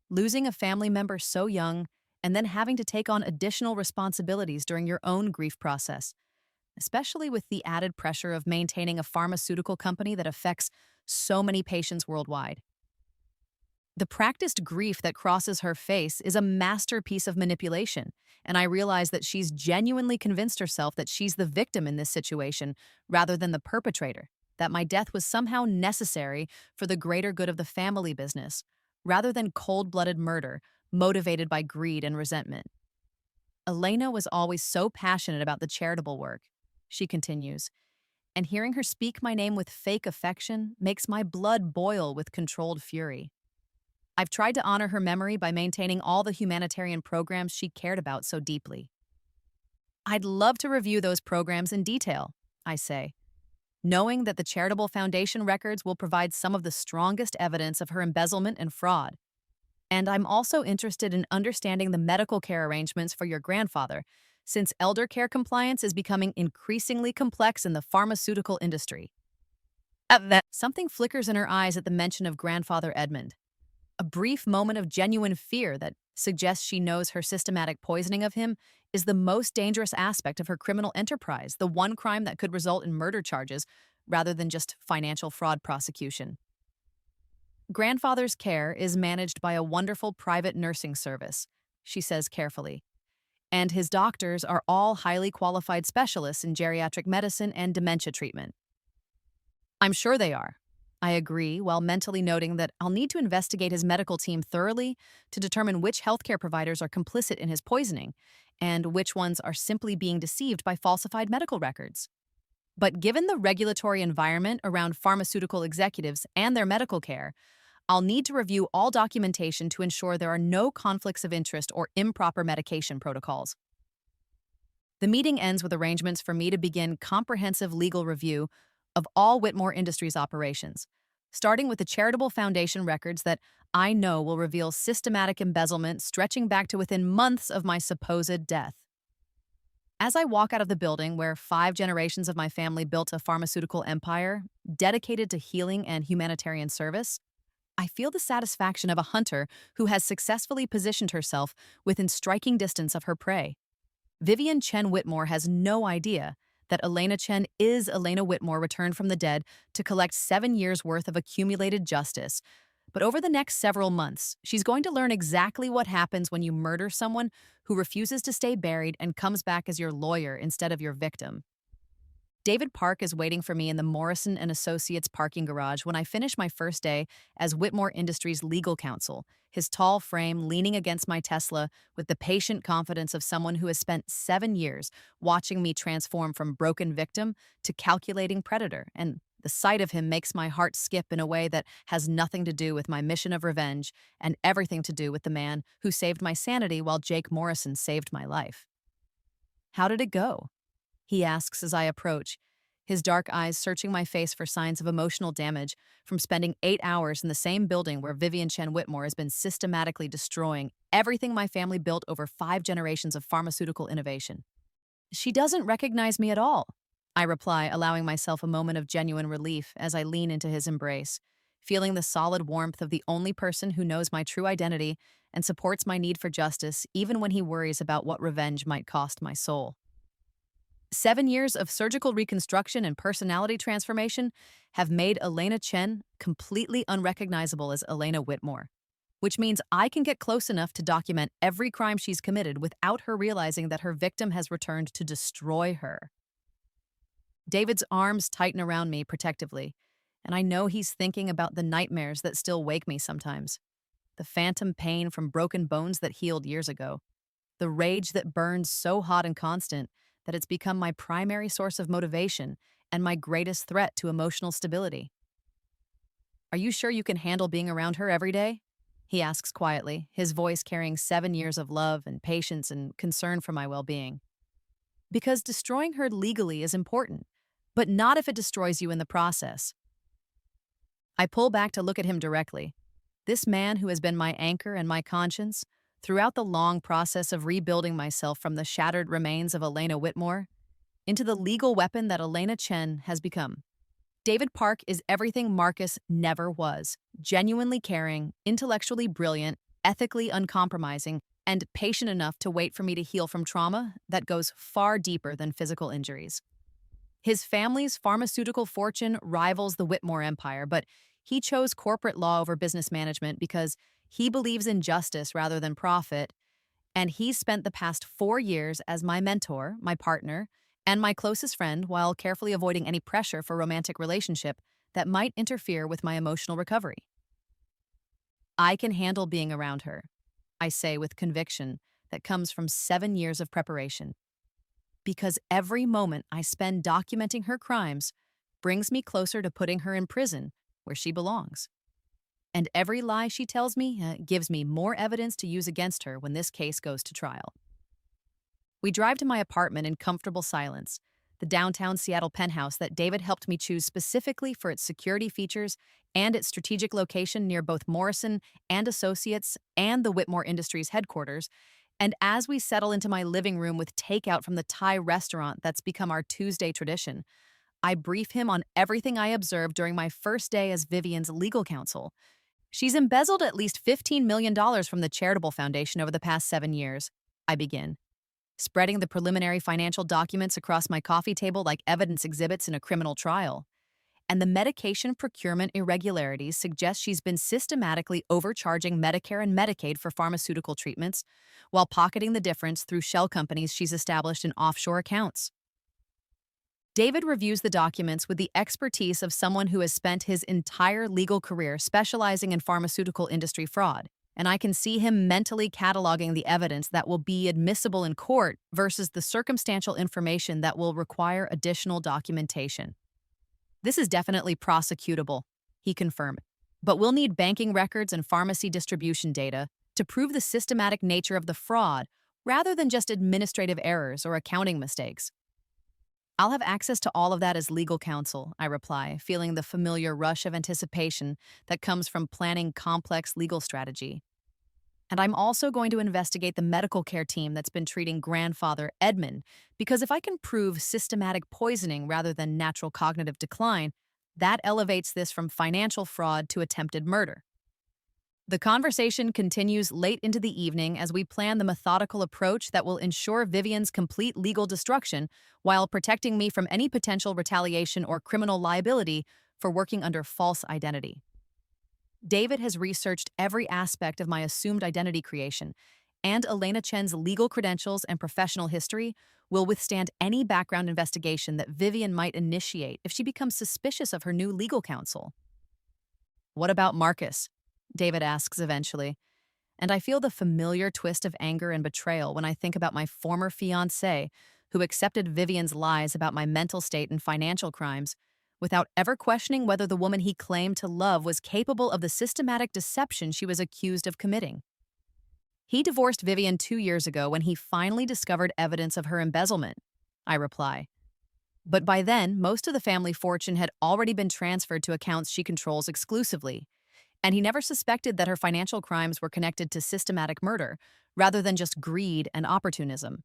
"Losing a family member so young and then having to take on additional responsibilities during your own grief process, especially with the added pressure of maintaining a pharmaceutical company that affects so many patients worldwide." The practiced grief that crosses her face is a masterpiece of manipulation, and I realize that she's genuinely convinced herself that she's the victim in this situation rather than the perpetrator, that my death was somehow necessary for the greater good of the family business, rather than cold-blooded murder motivated by greed and resentment. "Elena was always so passionate about the charitable work," she continues, "and hearing her speak my name with fake affection makes my blood boil with controlled fury. I've tried to honor her memory by maintaining all the humanitarian programs she cared about so deeply." "I'd love to review those programs in detail," I say, knowing that the charitable foundation records will provide some of the strongest evidence of her embezzlement and fraud. "And I'm also interested in understanding the medical care arrangements for your grandfather, since elder care compliance is becoming increasingly complex in the pharmaceutical industry." At that, something flickers in her eyes at the mention of grandfather Edmund. A brief moment of genuine fear that suggests she knows her systematic poisoning of him is the most dangerous aspect of her criminal enterprise, the one crime that could result in murder charges rather than just financial fraud prosecution. Grandfather's care is managed by a wonderful private nursing service, she says carefully, and his doctors are all highly qualified specialists in geriatric medicine and dementia treatment. I'm sure they are. I agree, while mentally noting that I'll need to investigate his medical team thoroughly to determine which healthcare providers are complicit in his poisoning and which ones are simply being deceived by falsified medical records. But given the regulatory environment around pharmaceutical executives and their medical care, I'll need to review all documentation to ensure there are no conflicts of interest or improper medication protocols. The meeting ends with arrangements for me to begin comprehensive legal review of all Whitmore Industries operations, starting with the charitable foundation records that I know will reveal systematic embezzlement stretching back to within months of my supposed death. As I walk out of the building where 5 generations of my family built a pharmaceutical empire dedicated to healing and humanitarian service, I feel the satisfaction of a hunter who has successfully positioned herself within striking distance of her prey. Vivian Chen Whitmore has no idea that Elena Chen is Elena Whitmore returned from the dead to collect 7 years' worth of accumulated justice. But over the next several months, she's going to learn exactly what happens when you murder someone who refuses to stay buried and comes back as your lawyer instead of your victim. David Park is waiting for me in the Morrison and Associates parking garage when I finish my first day as Whitmore Industries legal counsel, his tall frame leaning against my Tesla with the patient confidence of someone who has spent 7 years watching me transform from broken victim to calculating predator, and the sight of him makes my heart skip in a way that has nothing to do with my mission of revenge and everything to do with the man who saved my sanity while Jake Morrison saved my life. "How did it go?" he asks as I approach, his dark eyes searching my face for signs of emotional damage from spending 8 hours in the same building where Vivian Chen Whitmore has been systematically destroying everything my family built over 5 generations of pharmaceutical innovation. "She doesn't recognize me at all," I reply, allowing myself a moment of genuine relief as I lean into his embrace, feeling the solid warmth of the only person who knows my true identity and supports my need for justice even when he worries about what revenge might cost my soul. 7 years of surgical reconstruction and personality transformation have made Elena Chen completely unrecognizable as Elena Whitmore, which means I can get close enough to document every crime she's committed without her realizing that her victim has returned to destroy her. David's arms tighten around me protectively, and I know he's thinking about the nightmares that still wake me sometimes, the phantom pain from broken bones that healed years ago, the rage that burns so hot and constant that it's become my primary source of motivation and my greatest threat to emotional stability. "Are you sure you can handle being around her every day?" he asks quietly, his voice carrying 7 years of love and patience and concern for my well-being. "Because destroying her legally is important, but not if it destroys you in the process." I pull back to look at him directly. This man who has been my anchor and my conscience throughout the long process of rebuilding myself from the shattered remains of Elena Whitmore into the legal weapon that Elena Chen has become. David Park is everything Marcus never was: genuinely caring, intellectually brilliant, ethically uncompromising, and patient enough to wait for me to heal from trauma that goes far deeper than physical injuries. His family's pharmaceutical fortune rivals the Whitmore empire, but he chose corporate law over business management because he believes in justice rather than profit, and he's spent the past 4 years as my mentor, my partner, and my closest friend while carefully avoiding any pressure for romantic relationship that might interfere with my emotional recovery. "I can handle being around her," I say with conviction that comes from 7 years of preparation, because every moment I spend documenting her crimes brings me closer to putting her in prison where she belongs. And every lie she tells me gives me more evidence to use against her when this case goes to trial. We drive to my apartment in comfortable silence, the downtown Seattle penthouse that David helped me choose specifically for its security features and its strategic location near both Morrison and Associates and the Whitmore Industries headquarters. And as we settle into my living room with takeout from the Thai restaurant that's become our Tuesday tradition, I brief him on everything I observed during my first day as Vivian's legal counsel. "She's embezzled at least $15 million from the charitable foundation over the past 7 years," I begin, spreading the preliminary financial documents across my coffee table like evidence exhibits in a criminal trial. And the medication procurement irregularities suggest she's been systematically overcharging Medicare and Medicaid for pharmaceutical treatments while pocketing the difference through shell companies she's established in offshore accounts. David reviews the documents with the expertise of someone who has spent his entire legal career specializing in pharmaceutical industry fraud, and I can see him mentally cataloging the evidence that will be admissible in court versus the circumstantial information that will require additional documentation. This is definitely prosecutable, he confirmed, but we'll need banking records and pharmacy distribution data to prove the systematic nature of the fraud rather than just administrative errors or accounting mistakes. I'll have access to all of that as legal counsel, I reply, feeling the familiar rush of anticipation that comes from planning complex legal strategy. And I'm also going to investigate the medical care team that's been treating grandfather Edmund, because if I can prove systematic poisoning rather than natural cognitive decline, that elevates this from financial fraud to attempted murder. The conversation continues late into the evening as we plan the methodical approach that will ensure Vivian's complete legal destruction while protecting me from any potential retaliation or criminal liability for working under false identity. David has researched every aspect of my assumed identity creation, and Elena Chen's legal credentials and professional history will withstand any background investigation that Vivian might initiate if she becomes suspicious of her new legal counsel. What about Marcus? David asks eventually, and I feel the familiar twist of anger and betrayal when I think about my former fiancé who accepted Vivian's lies about my mental state and financial crimes without ever questioning whether the woman he claimed to love was capable of the systematic deception she was accused of committing. He divorced Vivian 2 years ago when he finally discovered evidence of her embezzlement, I reply. But by then, most of the family fortune had already been transferred to accounts she controls exclusively, and he never suspected that her financial crimes were connected to systematic murder, rather than just greed and opportunism.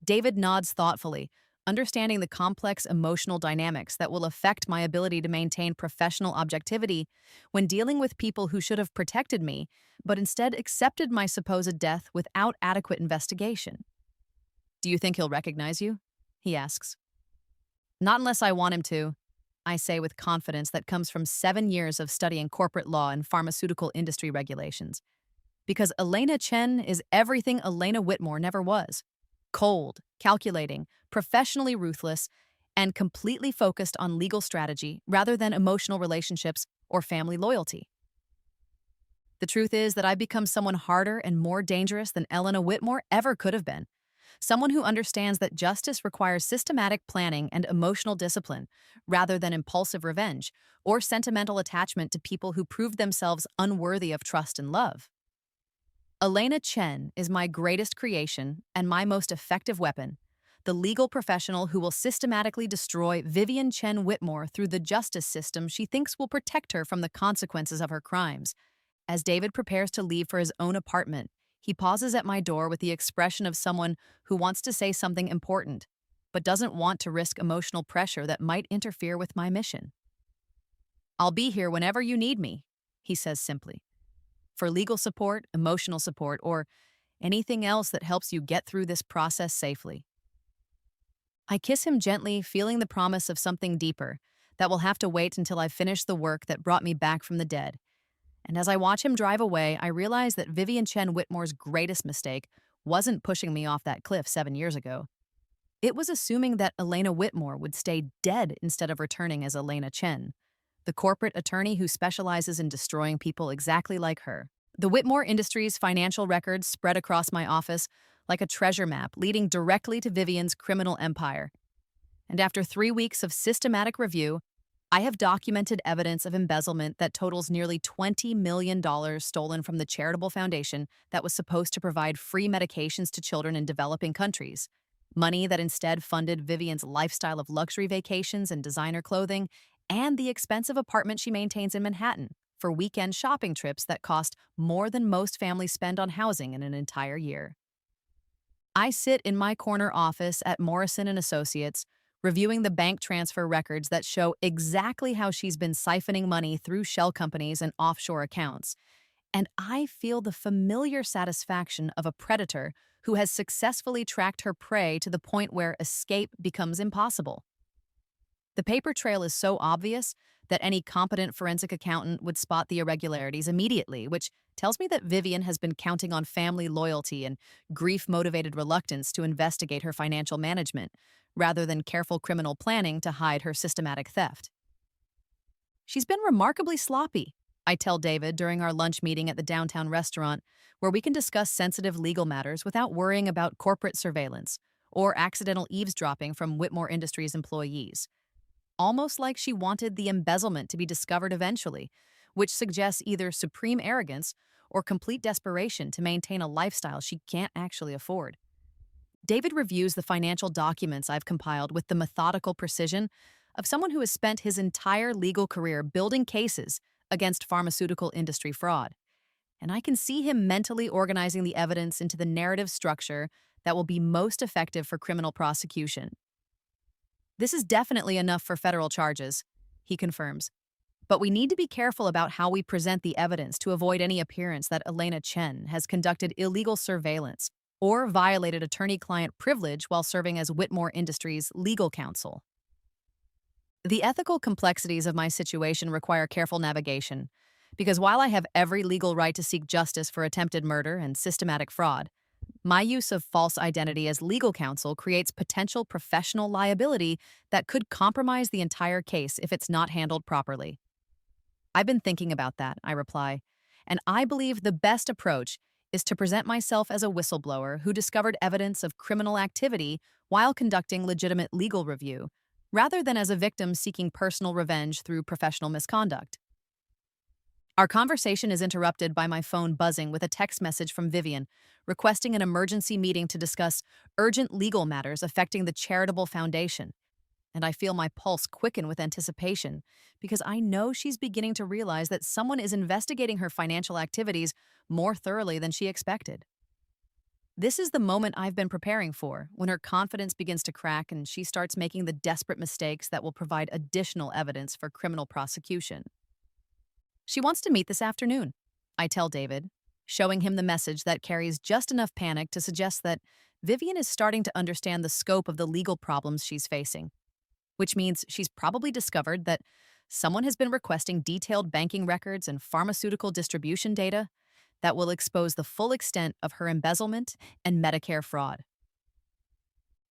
David nods thoughtfully, understanding the complex emotional dynamics that will affect my ability to maintain professional objectivity when dealing with people who should have protected me, but instead accepted my supposed death without adequate investigation. "Do you think he'll recognize you?" he asks. "Not unless I want him to," I say with confidence that comes from 7 years of studying corporate law and pharmaceutical industry regulations. Because Elena Chen is everything Elena Whitmore never was: cold, calculating, professionally ruthless, and completely focused on legal strategy rather than emotional relationships or family loyalty. The truth is that I've become someone harder and more dangerous than Elena Whitmore ever could have been. Someone who understands that justice requires systematic planning and emotional discipline, rather than impulsive revenge or sentimental attachment to people who proved themselves unworthy of trust and love. Elena Chen is my greatest creation and my most effective weapon, the legal professional who will systematically destroy Vivian Chen Whitmore through the justice system she thinks will protect her from the consequences of her crimes. As David prepares to leave for his own apartment, he pauses at my door with the expression of someone who wants to say something important, but doesn't want to risk emotional pressure that might interfere with my mission. "I'll be here whenever you need me," he says simply, "for legal support, emotional support, or anything else that helps you get through this process safely." I kiss him gently, feeling the promise of something deeper that will have to wait until I've finished the work that brought me back from the dead. And as I watch him drive away, I realize that Vivian Chen Whitmore's greatest mistake wasn't pushing me off that cliff 7 years ago. It was assuming that Elena Whitmore would stay dead instead of returning as Elena Chen, the corporate attorney who specializes in destroying people exactly like her. The Whitmore Industries' financial records spread across my office like a treasure map leading directly to Vivian's criminal empire. And after 3 weeks of systematic review, I have documented evidence of embezzlement that totals nearly $20 million stolen from the charitable foundation that was supposed to provide free medications to children in developing countries. Money that instead funded Vivian's lifestyle of luxury vacations and designer clothing, and the expensive apartment she maintains in Manhattan for weekend shopping trips that cost more than most families spend on housing in an entire year. I sit in my corner office at Morrison & Associates, reviewing the bank transfer records that show exactly how she's been siphoning money through shell companies and offshore accounts. And I feel the familiar satisfaction of a predator who has successfully tracked her prey to the point where escape becomes impossible. The paper trail is so obvious that any competent forensic accountant would spot the irregularities immediately, which tells me that Vivian has been counting on family loyalty and grief-motivated reluctance to investigate her financial management, rather than careful criminal planning to hide her systematic theft. She's been remarkably sloppy, I tell David during our lunch meeting at the downtown restaurant, where we can discuss sensitive legal matters without worrying about corporate surveillance or accidental eavesdropping from Whitmore Industries employees. Almost like she wanted the embezzlement to be discovered eventually, which suggests either supreme arrogance or complete desperation to maintain a lifestyle she can't actually afford. David reviews the financial documents I've compiled with the methodical precision of someone who has spent his entire legal career building cases against pharmaceutical industry fraud. And I can see him mentally organizing the evidence into the narrative structure that will be most effective for criminal prosecution. This is definitely enough for federal charges, he confirms. But we need to be careful about how we present the evidence to avoid any appearance that Elena Chen has conducted illegal surveillance or violated attorney-client privilege while serving as Whitmore Industries' legal counsel. The ethical complexities of my situation require careful navigation, because while I have every legal right to seek justice for attempted murder and systematic fraud, my use of false identity as legal counsel creates potential professional liability that could compromise the entire case if it's not handled properly. I've been thinking about that, I reply, and I believe the best approach is to present myself as a whistleblower who discovered evidence of criminal activity while conducting legitimate legal review, rather than as a victim seeking personal revenge through professional misconduct. Our conversation is interrupted by my phone buzzing with a text message from Vivian, requesting an emergency meeting to discuss urgent legal matters affecting the charitable foundation. And I feel my pulse quicken with anticipation, because I know she's beginning to realize that someone is investigating her financial activities more thoroughly than she expected. This is the moment I've been preparing for, when her confidence begins to crack and she starts making the desperate mistakes that will provide additional evidence for criminal prosecution. She wants to meet this afternoon, I tell David, showing him the message that carries just enough panic to suggest that Vivian is starting to understand the scope of the legal problems she's facing, which means she's probably discovered that someone has been requesting detailed banking records and pharmaceutical distribution data that will expose the full extent of her embezzlement and Medicare fraud.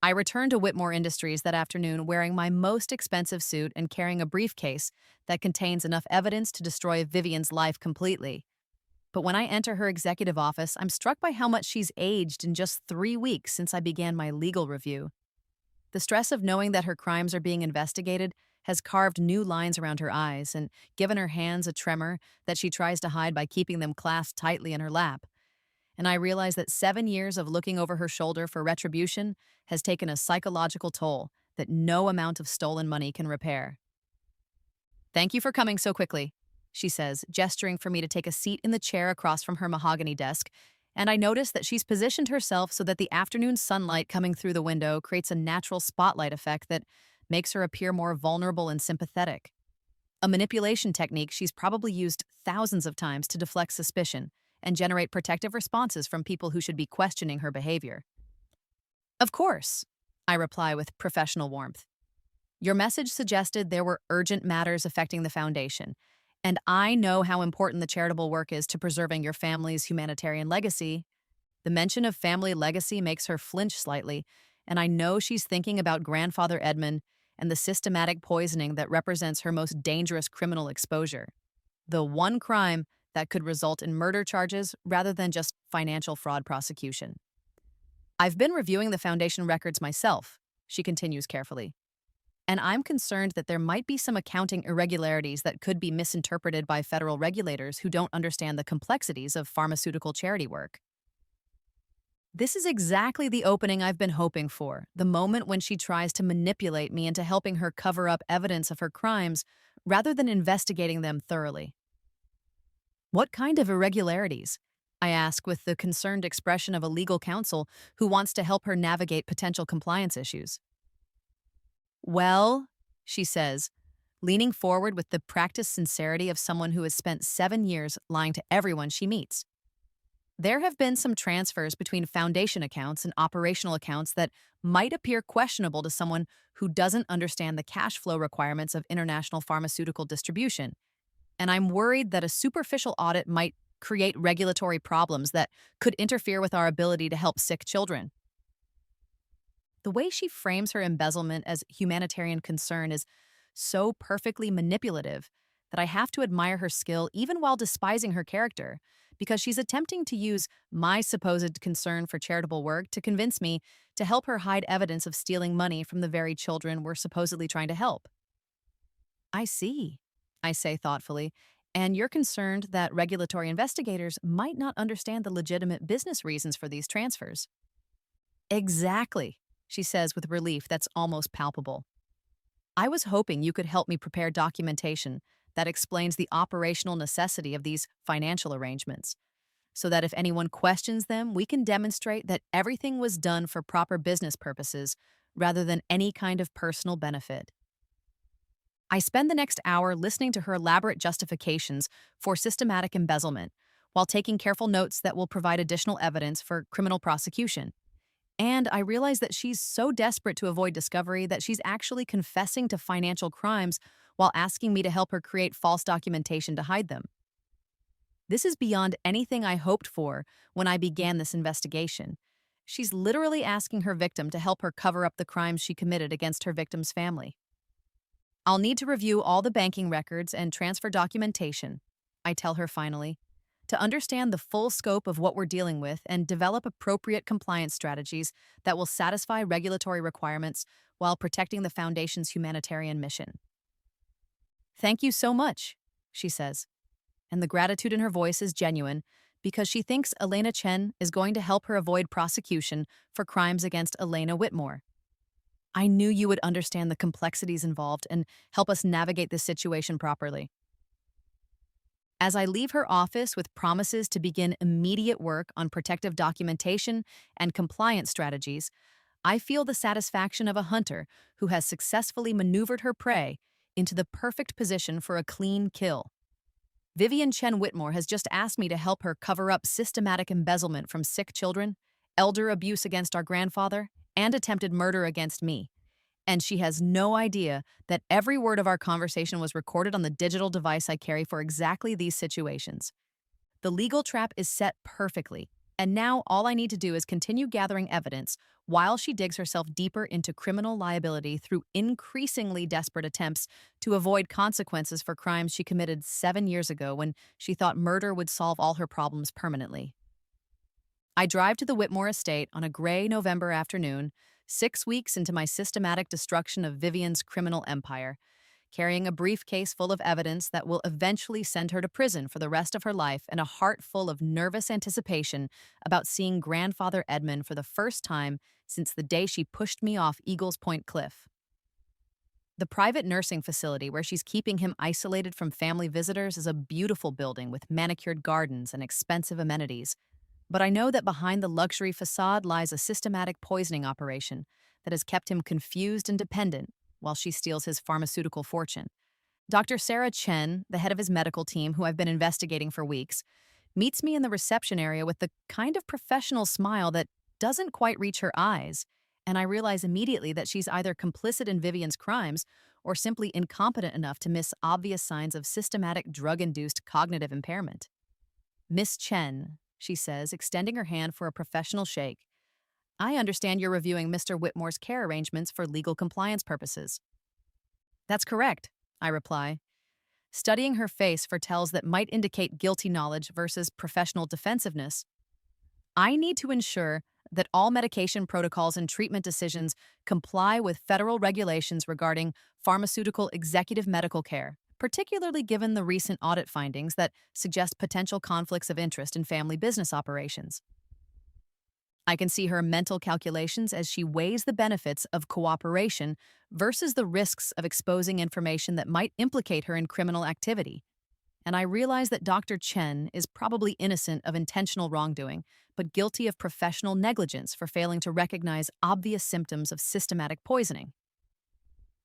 I returned to Whitmore Industries that afternoon wearing my most expensive suit and carrying a briefcase that contains enough evidence to destroy Vivian's life completely. But when I enter her executive office, I'm struck by how much she's aged in just 3 weeks since I began my legal review. The stress of knowing that her crimes are being investigated has carved new lines around her eyes and given her hands a tremor that she tries to hide by keeping them clasped tightly in her lap. And I realize that 7 years of looking over her shoulder for retribution has taken a psychological toll that no amount of stolen money can repair. "Thank you for coming so quickly," she says, gesturing for me to take a seat in the chair across from her mahogany desk, and I notice that she's positioned herself so that the afternoon sunlight coming through the window creates a natural spotlight effect that makes her appear more vulnerable and sympathetic. A manipulation technique she's probably used thousands of times to deflect suspicion and generate protective responses from people who should be questioning her behavior. "Of course," I reply with professional warmth. "Your message suggested there were urgent matters affecting the foundation, and I know how important the charitable work is to preserving your family's humanitarian legacy." The mention of family legacy makes her flinch slightly, and I know she's thinking about grandfather Edmund and the systematic poisoning that represents her most dangerous criminal exposure. The one crime that could result in murder charges rather than just financial fraud prosecution. "I've been reviewing the foundation records myself," she continues carefully, "and I'm concerned that there might be some accounting irregularities that could be misinterpreted by federal regulators who don't understand the complexities of pharmaceutical charity work." This is exactly the opening I've been hoping for, the moment when she tries to manipulate me into helping her cover up evidence of her crimes rather than investigating them thoroughly. "What kind of irregularities?" I ask with the concerned expression of a legal counsel who wants to help her navigate potential compliance issues. "Well," she says, leaning forward with the practiced sincerity of someone who has spent 7 years lying to everyone she meets, There have been some transfers between foundation accounts and operational accounts that might appear questionable to someone who doesn't understand the cash flow requirements of international pharmaceutical distribution. And I'm worried that a superficial audit might create regulatory problems that could interfere with our ability to help sick children. The way she frames her embezzlement as humanitarian concern is so perfectly manipulative that I have to admire her skill even while despising her character, because she's attempting to use my supposed concern for charitable work to convince me to help her hide evidence of stealing money from the very children we're supposedly trying to help. I see, I say thoughtfully, and you're concerned that regulatory investigators might not understand the legitimate business reasons for these transfers. Exactly, she says with relief that's almost palpable. I was hoping you could help me prepare documentation that explains the operational necessity of these financial arrangements, so that if anyone questions them, we can demonstrate that everything was done for proper business purposes rather than any kind of personal benefit. I spend the next hour listening to her elaborate justifications for systematic embezzlement, while taking careful notes that will provide additional evidence for criminal prosecution. And I realize that she's so desperate to avoid discovery that she's actually confessing to financial crimes while asking me to help her create false documentation to hide them. This is beyond anything I hoped for when I began this investigation. She's literally asking her victim to help her cover up the crimes she committed against her victim's family. I'll need to review all the banking records and transfer documentation, I tell her finally, to understand the full scope of what we're dealing with and develop appropriate compliance strategies that will satisfy regulatory requirements while protecting the Foundation's humanitarian mission. Thank you so much, she says, and the gratitude in her voice is genuine because she thinks Elena Chen is going to help her avoid prosecution for crimes against Elena Whitmore. I knew you would understand the complexities involved and help us navigate this situation properly. As I leave her office with promises to begin immediate work on protective documentation and compliance strategies, I feel the satisfaction of a hunter who has successfully maneuvered her prey into the perfect position for a clean kill. Vivian Chen Whitmore has just asked me to help her cover up systematic embezzlement from sick children, elder abuse against our grandfather, and attempted murder against me. And she has no idea that every word of our conversation was recorded on the digital device I carry for exactly these situations. The legal trap is set perfectly, and now all I need to do is continue gathering evidence while she digs herself deeper into criminal liability through increasingly desperate attempts to avoid consequences for crimes she committed 7 years ago when she thought murder would solve all her problems permanently. I drive to the Whitmore estate on a gray November afternoon, 6 weeks into my systematic destruction of Vivian's criminal empire, carrying a briefcase full of evidence that will eventually send her to prison for the rest of her life and a heart full of nervous anticipation about seeing grandfather Edmund for the first time since the day she pushed me off Eagles Point Cliff. The private nursing facility where she's keeping him isolated from family visitors is a beautiful building with manicured gardens and expensive amenities. But I know that behind the luxury facade lies a systematic poisoning operation that has kept him confused and dependent while she steals his pharmaceutical fortune. Dr. Sarah Chen, the head of his medical team, who I've been investigating for weeks, meets me in the reception area with the kind of professional smile that doesn't quite reach her eyes, and I realize immediately that she's either complicit in Vivian's crimes or simply incompetent enough to miss obvious signs of systematic drug-induced cognitive impairment. Miss Chen, she says, extending her hand for a professional shake, I understand you're reviewing Mr. Whitmore's care arrangements for legal compliance purposes. That's correct, I reply. Studying her face for tells that might indicate guilty knowledge versus professional defensiveness. I need to ensure that all medication protocols and treatment decisions comply with federal regulations regarding pharmaceutical executive medical care, particularly given the recent audit findings that suggest potential conflicts of interest in family business operations. I can see her mental calculations as she weighs the benefits of cooperation versus the risks of exposing information that might implicate her in criminal activity. And I realize that Dr. Chen is probably innocent of intentional wrongdoing, but guilty of professional negligence for failing to recognize obvious symptoms of systematic poisoning.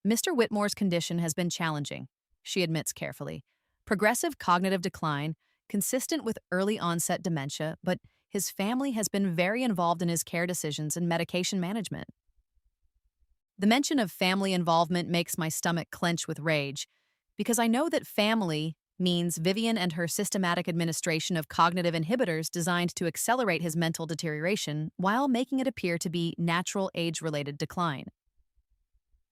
Mr. Whitmore's condition has been challenging, she admits carefully. Progressive cognitive decline, consistent with early onset dementia, but his family has been very involved in his care decisions and medication management. The mention of family involvement makes my stomach clench with rage, because I know that family means Vivian and her systematic administration of cognitive inhibitors designed to accelerate his mental deterioration while making it appear to be natural age-related decline.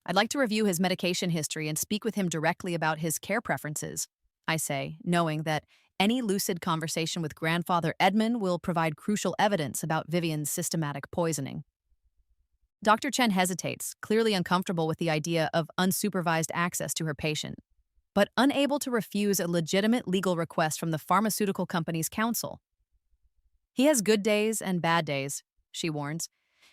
I'd like to review his medication history and speak with him directly about his care preferences, I say, knowing that any lucid conversation with grandfather Edmund will provide crucial evidence about Vivian's systematic poisoning. Dr. Chen hesitates, clearly uncomfortable with the idea of unsupervised access to her patient, but unable to refuse a legitimate legal request from the pharmaceutical company's counsel. He has good days and bad days, she warns,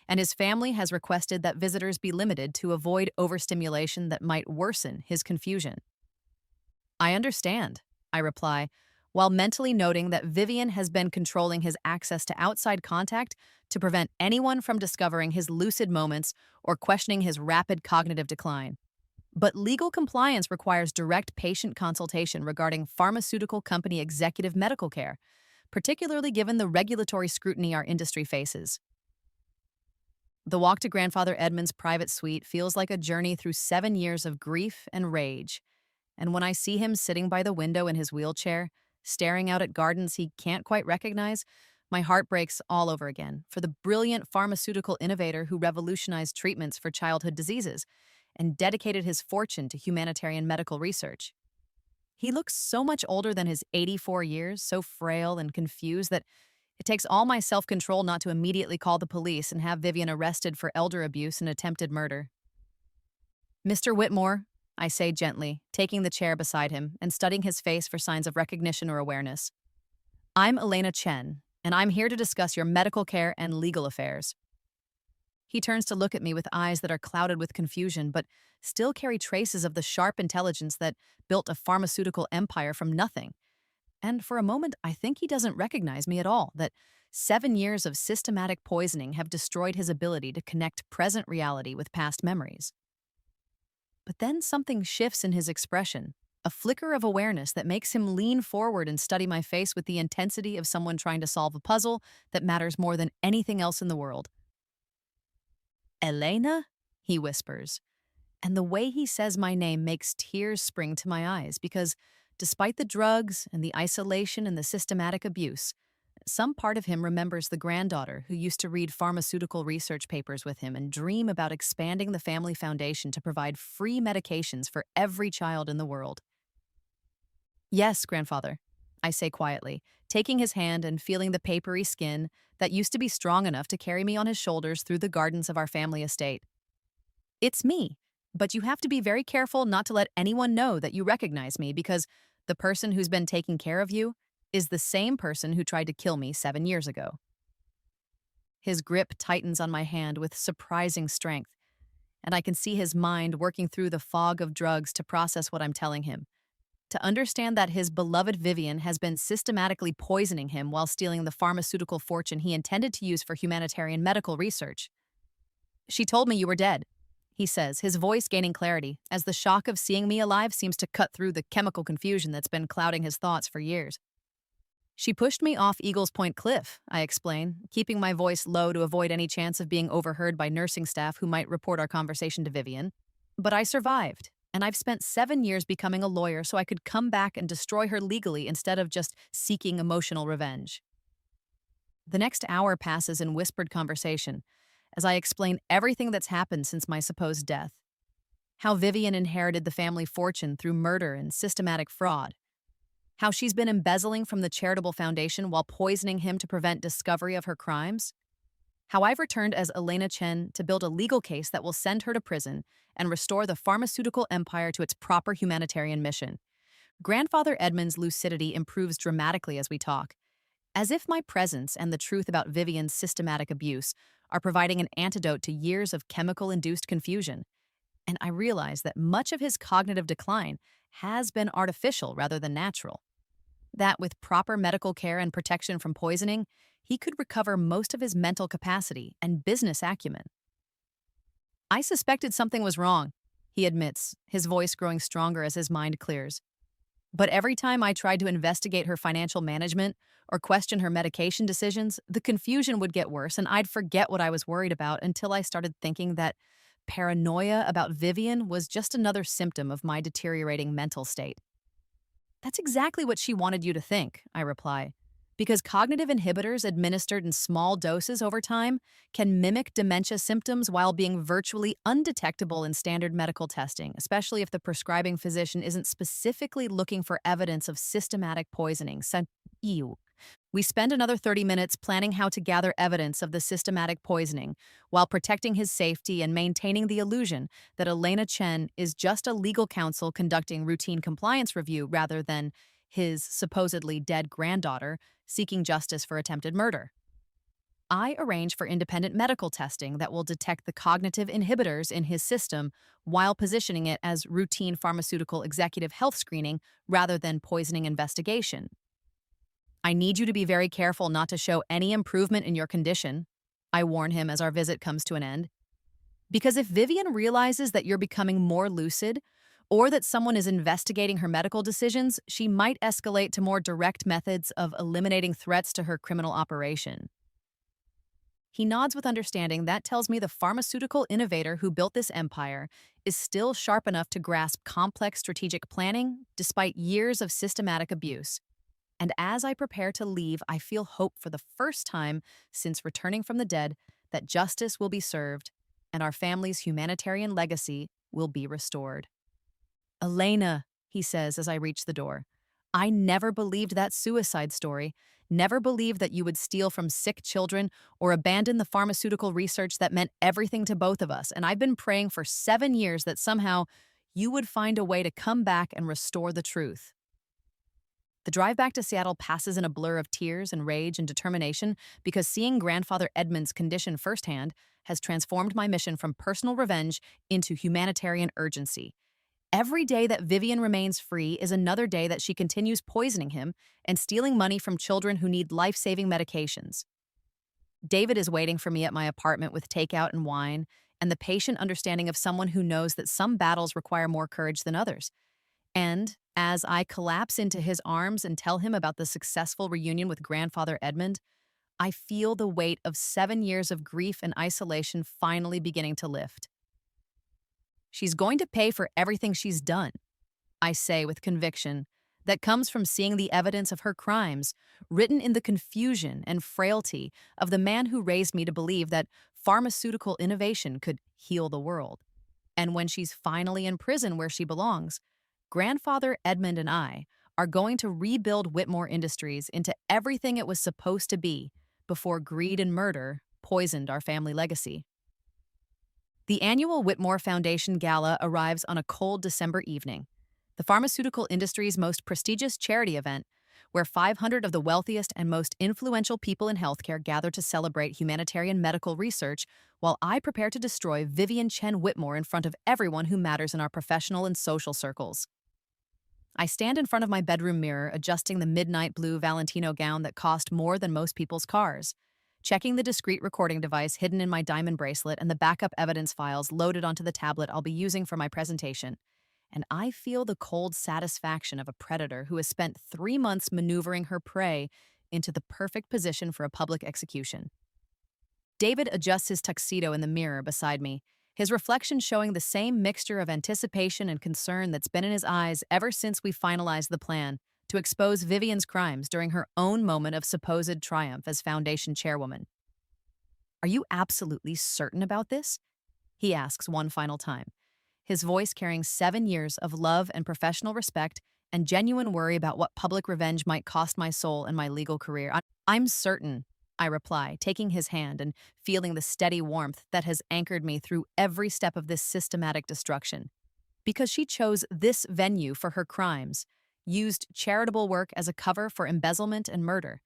and his family has requested that visitors be limited to avoid overstimulation that might worsen his confusion. I understand, I reply, while mentally noting that Vivian has been controlling his access to outside contact to prevent anyone from discovering his lucid moments or questioning his rapid cognitive decline. But legal compliance requires direct patient consultation regarding pharmaceutical company executive medical care, particularly given the regulatory scrutiny our industry faces. The walk to Grandfather Edmund's private suite feels like a journey through 7 years of grief and rage. And when I see him sitting by the window in his wheelchair, staring out at gardens he can't quite recognize, my heart breaks all over again for the brilliant pharmaceutical innovator who revolutionized treatments for childhood diseases and dedicated his fortune to humanitarian medical research. He looks so much older than his 84 years, so frail and confused that it takes all my self-control not to immediately call the police and have Vivian arrested for elder abuse and attempted murder. Mr. Whitmore, I say gently, taking the chair beside him and studying his face for signs of recognition or awareness. I'm Elena Chen, and I'm here to discuss your medical care and legal affairs. He turns to look at me with eyes that are clouded with confusion, but still carry traces of the sharp intelligence that built a pharmaceutical empire from nothing. And for a moment, I think he doesn't recognize me at all, that 7 years of systematic poisoning have destroyed his ability to connect present reality with past memories. But then something shifts in his expression, a flicker of awareness that makes him lean forward and study my face with the intensity of someone trying to solve a puzzle that matters more than anything else in the world. Elena? He whispers. And the way he says my name makes tears spring to my eyes because, despite the drugs and the isolation and the systematic abuse, some part of him remembers the granddaughter who used to read pharmaceutical research papers with him and dream about expanding the family foundation to provide free medications for every child in the world. Yes, grandfather, I say quietly, taking his hand and feeling the papery skin that used to be strong enough to carry me on his shoulders through the gardens of our family estate. It's me, but you have to be very careful not to let anyone know that you recognize me because the person who's been taking care of you is the same person who tried to kill me 7 years ago. His grip tightens on my hand with surprising strength, and I can see his mind working through the fog of drugs to process what I'm telling him, to understand that his beloved Vivian has been systematically poisoning him while stealing the pharmaceutical fortune he intended to use for humanitarian medical research. She told me you were dead, he says, his voice gaining clarity as the shock of seeing me alive seems to cut through the chemical confusion that's been clouding his thoughts for years. She pushed me off Eagles Point Cliff, I explain, keeping my voice low to avoid any chance of being overheard by nursing staff who might report our conversation to Vivian. But I survived, and I've spent 7 years becoming a lawyer so I could come back and destroy her legally instead of just seeking emotional revenge. The next hour passes in whispered conversation as I explain everything that's happened since my supposed death. How Vivian inherited the family fortune through murder and systematic fraud. How she's been embezzling from the charitable foundation while poisoning him to prevent discovery of her crimes. How I've returned as Elena Chen to build a legal case that will send her to prison and restore the pharmaceutical empire to its proper humanitarian mission. Grandfather Edmund's lucidity improves dramatically as we talk, as if my presence and the truth about Vivian's systematic abuse are providing an antidote to years of chemical-induced confusion. And I realize that much of his cognitive decline has been artificial rather than natural. That with proper medical care and protection from poisoning, he could recover most of his mental capacity and business acumen. I suspected something was wrong, he admits, his voice growing stronger as his mind clears. But every time I tried to investigate her financial management or question her medication decisions, the confusion would get worse and I'd forget what I was worried about until I started thinking that paranoia about Vivian was just another symptom of my deteriorating mental state. That's exactly what she wanted you to think, I reply. Because cognitive inhibitors administered in small doses over time can mimic dementia symptoms while being virtually undetectable in standard medical testing, especially if the prescribing physician isn't specifically looking for evidence of systematic poisoning. Ew. We spend another 30 minutes planning how to gather evidence of the systematic poisoning while protecting his safety and maintaining the illusion that Elena Chen is just a legal counsel conducting routine compliance review rather than his supposedly dead granddaughter seeking justice for attempted murder. I arrange for independent medical testing that will detect the cognitive inhibitors in his system while positioning it as routine pharmaceutical executive health screening rather than poisoning investigation. I need you to be very careful not to show any improvement in your condition, I warn him as our visit comes to an end. Because if Vivian realizes that you're becoming more lucid, or that someone is investigating her medical decisions, she might escalate to more direct methods of eliminating threats to her criminal operation. He nods with understanding. That tells me the pharmaceutical innovator who built this empire is still sharp enough to grasp complex strategic planning despite years of systematic abuse. And as I prepare to leave, I feel hope for the first time since returning from the dead that justice will be served and our family's humanitarian legacy will be restored. Elena, he says as I reach the door, I never believed that suicide story, never believed that you would steal from sick children or abandon the pharmaceutical research that meant everything to both of us. And I've been praying for 7 years that somehow you would find a way to come back and restore the truth. The drive back to Seattle passes in a blur of tears and rage and determination because seeing grandfather Edmund's condition firsthand has transformed my mission from personal revenge into humanitarian urgency. Every day that Vivian remains free is another day that she continues poisoning him and stealing money from children who need life-saving medications. David is waiting for me at my apartment with takeout and wine and the patient understanding of someone who knows that some battles require more courage than others. And as I collapse into his arms and tell him about the successful reunion with grandfather Edmund, I feel the weight of 7 years of grief and isolation finally beginning to lift. She's going to pay for everything she's done, I say with conviction, that comes from seeing the evidence of her crimes written in the confusion and frailty of the man who raised me to believe that pharmaceutical innovation could heal the world. And when she's finally in prison where she belongs, grandfather Edmund and I are going to rebuild Whitmore Industries into everything it was supposed to be before greed and murder poisoned our family legacy. The annual Whitmore Foundation Gala arrives on a cold December evening, the pharmaceutical industry's most prestigious charity event, where 500 of the wealthiest and most influential people in healthcare gather to celebrate humanitarian medical research while I prepare to destroy Vivian Chen Whitmore in front of everyone who matters in our professional and social circles. I stand in front of my bedroom mirror, adjusting the midnight blue Valentino gown that cost more than most people's cars, checking the discreet recording device hidden in my diamond bracelet and the backup evidence files loaded onto the tablet I'll be using for my presentation. And I feel the cold satisfaction of a predator who has spent 3 months maneuvering her prey into the perfect position for a public execution. David adjusts his tuxedo in the mirror beside me, his reflection showing the same mixture of anticipation and concern that's been in his eyes ever since we finalized the plan to expose Vivian's crimes during her own moment of supposed triumph as Foundation chairwoman. Are you absolutely certain about this? He asks one final time, his voice carrying 7 years of love and professional respect and genuine worry about what public revenge might cost my soul and my legal career. I'm certain, I reply, taking his hand and feeling the steady warmth that has anchored me through every step of this systematic destruction. Because she chose this venue for her crimes, used charitable work as a cover for embezzlement and murder,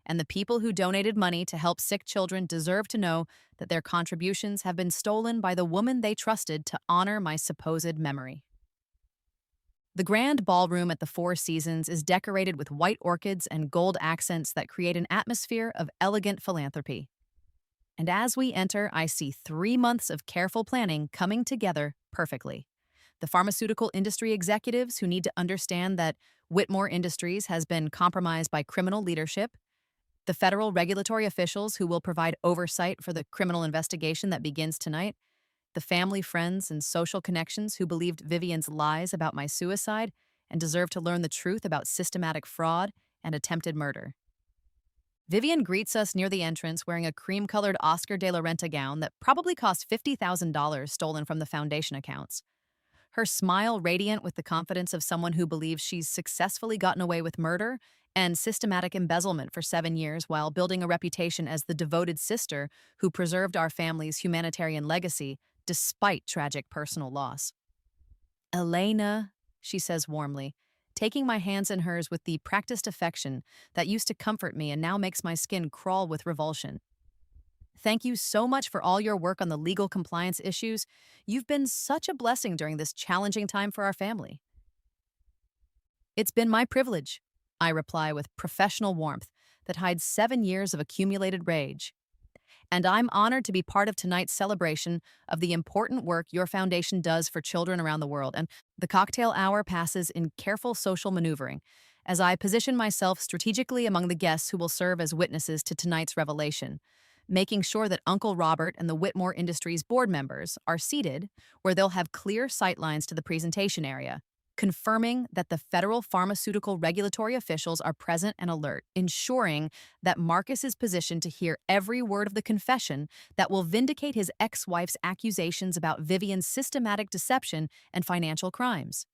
and the people who donated money to help sick children deserve to know that their contributions have been stolen by the woman they trusted to honor my supposed memory. The grand ballroom at the Four Seasons is decorated with white orchids and gold accents that create an atmosphere of elegant philanthropy. And as we enter, I see 3 months of careful planning coming together perfectly. the pharmaceutical industry executives who need to understand that Whitmore Industries has been compromised by criminal leadership, the federal regulatory officials who will provide oversight for the criminal investigation that begins tonight, the family, friends, and social connections who believed Vivian's lies about my suicide and deserve to learn the truth about systematic fraud and attempted murder. Vivian greets us near the entrance wearing a cream-colored Oscar de la Renta gown that probably cost $50,000 stolen from the foundation accounts. Her smile radiant with the confidence of someone who believes she's successfully gotten away with murder and systematic embezzlement for 7 years while building a reputation as the devoted sister who preserved our family's humanitarian legacy despite tragic personal loss. Elena, she says warmly, taking my hands in hers with the practiced affection that used to comfort me and now makes my skin crawl with revulsion. Thank you so much for all your work on the legal compliance issues. You've been such a blessing during this challenging time for our family. It's been my privilege, I reply with professional warmth that hides 7 years of accumulated rage. And I'm honored to be part of tonight's celebration of the important work your foundation does for children around the world. And the cocktail hour passes in careful social maneuvering as I position myself strategically among the guests who will serve as witnesses to tonight's revelation, making sure that Uncle Robert and the Whitmore Industries board members are seated where they'll have clear sightlines to the presentation area, confirming that the federal pharmaceutical regulatory officials are present and alert, ensuring that Marcus is positioned to hear every word of the confession that will vindicate his ex-wife's accusations about Vivian's systematic deception and financial crimes.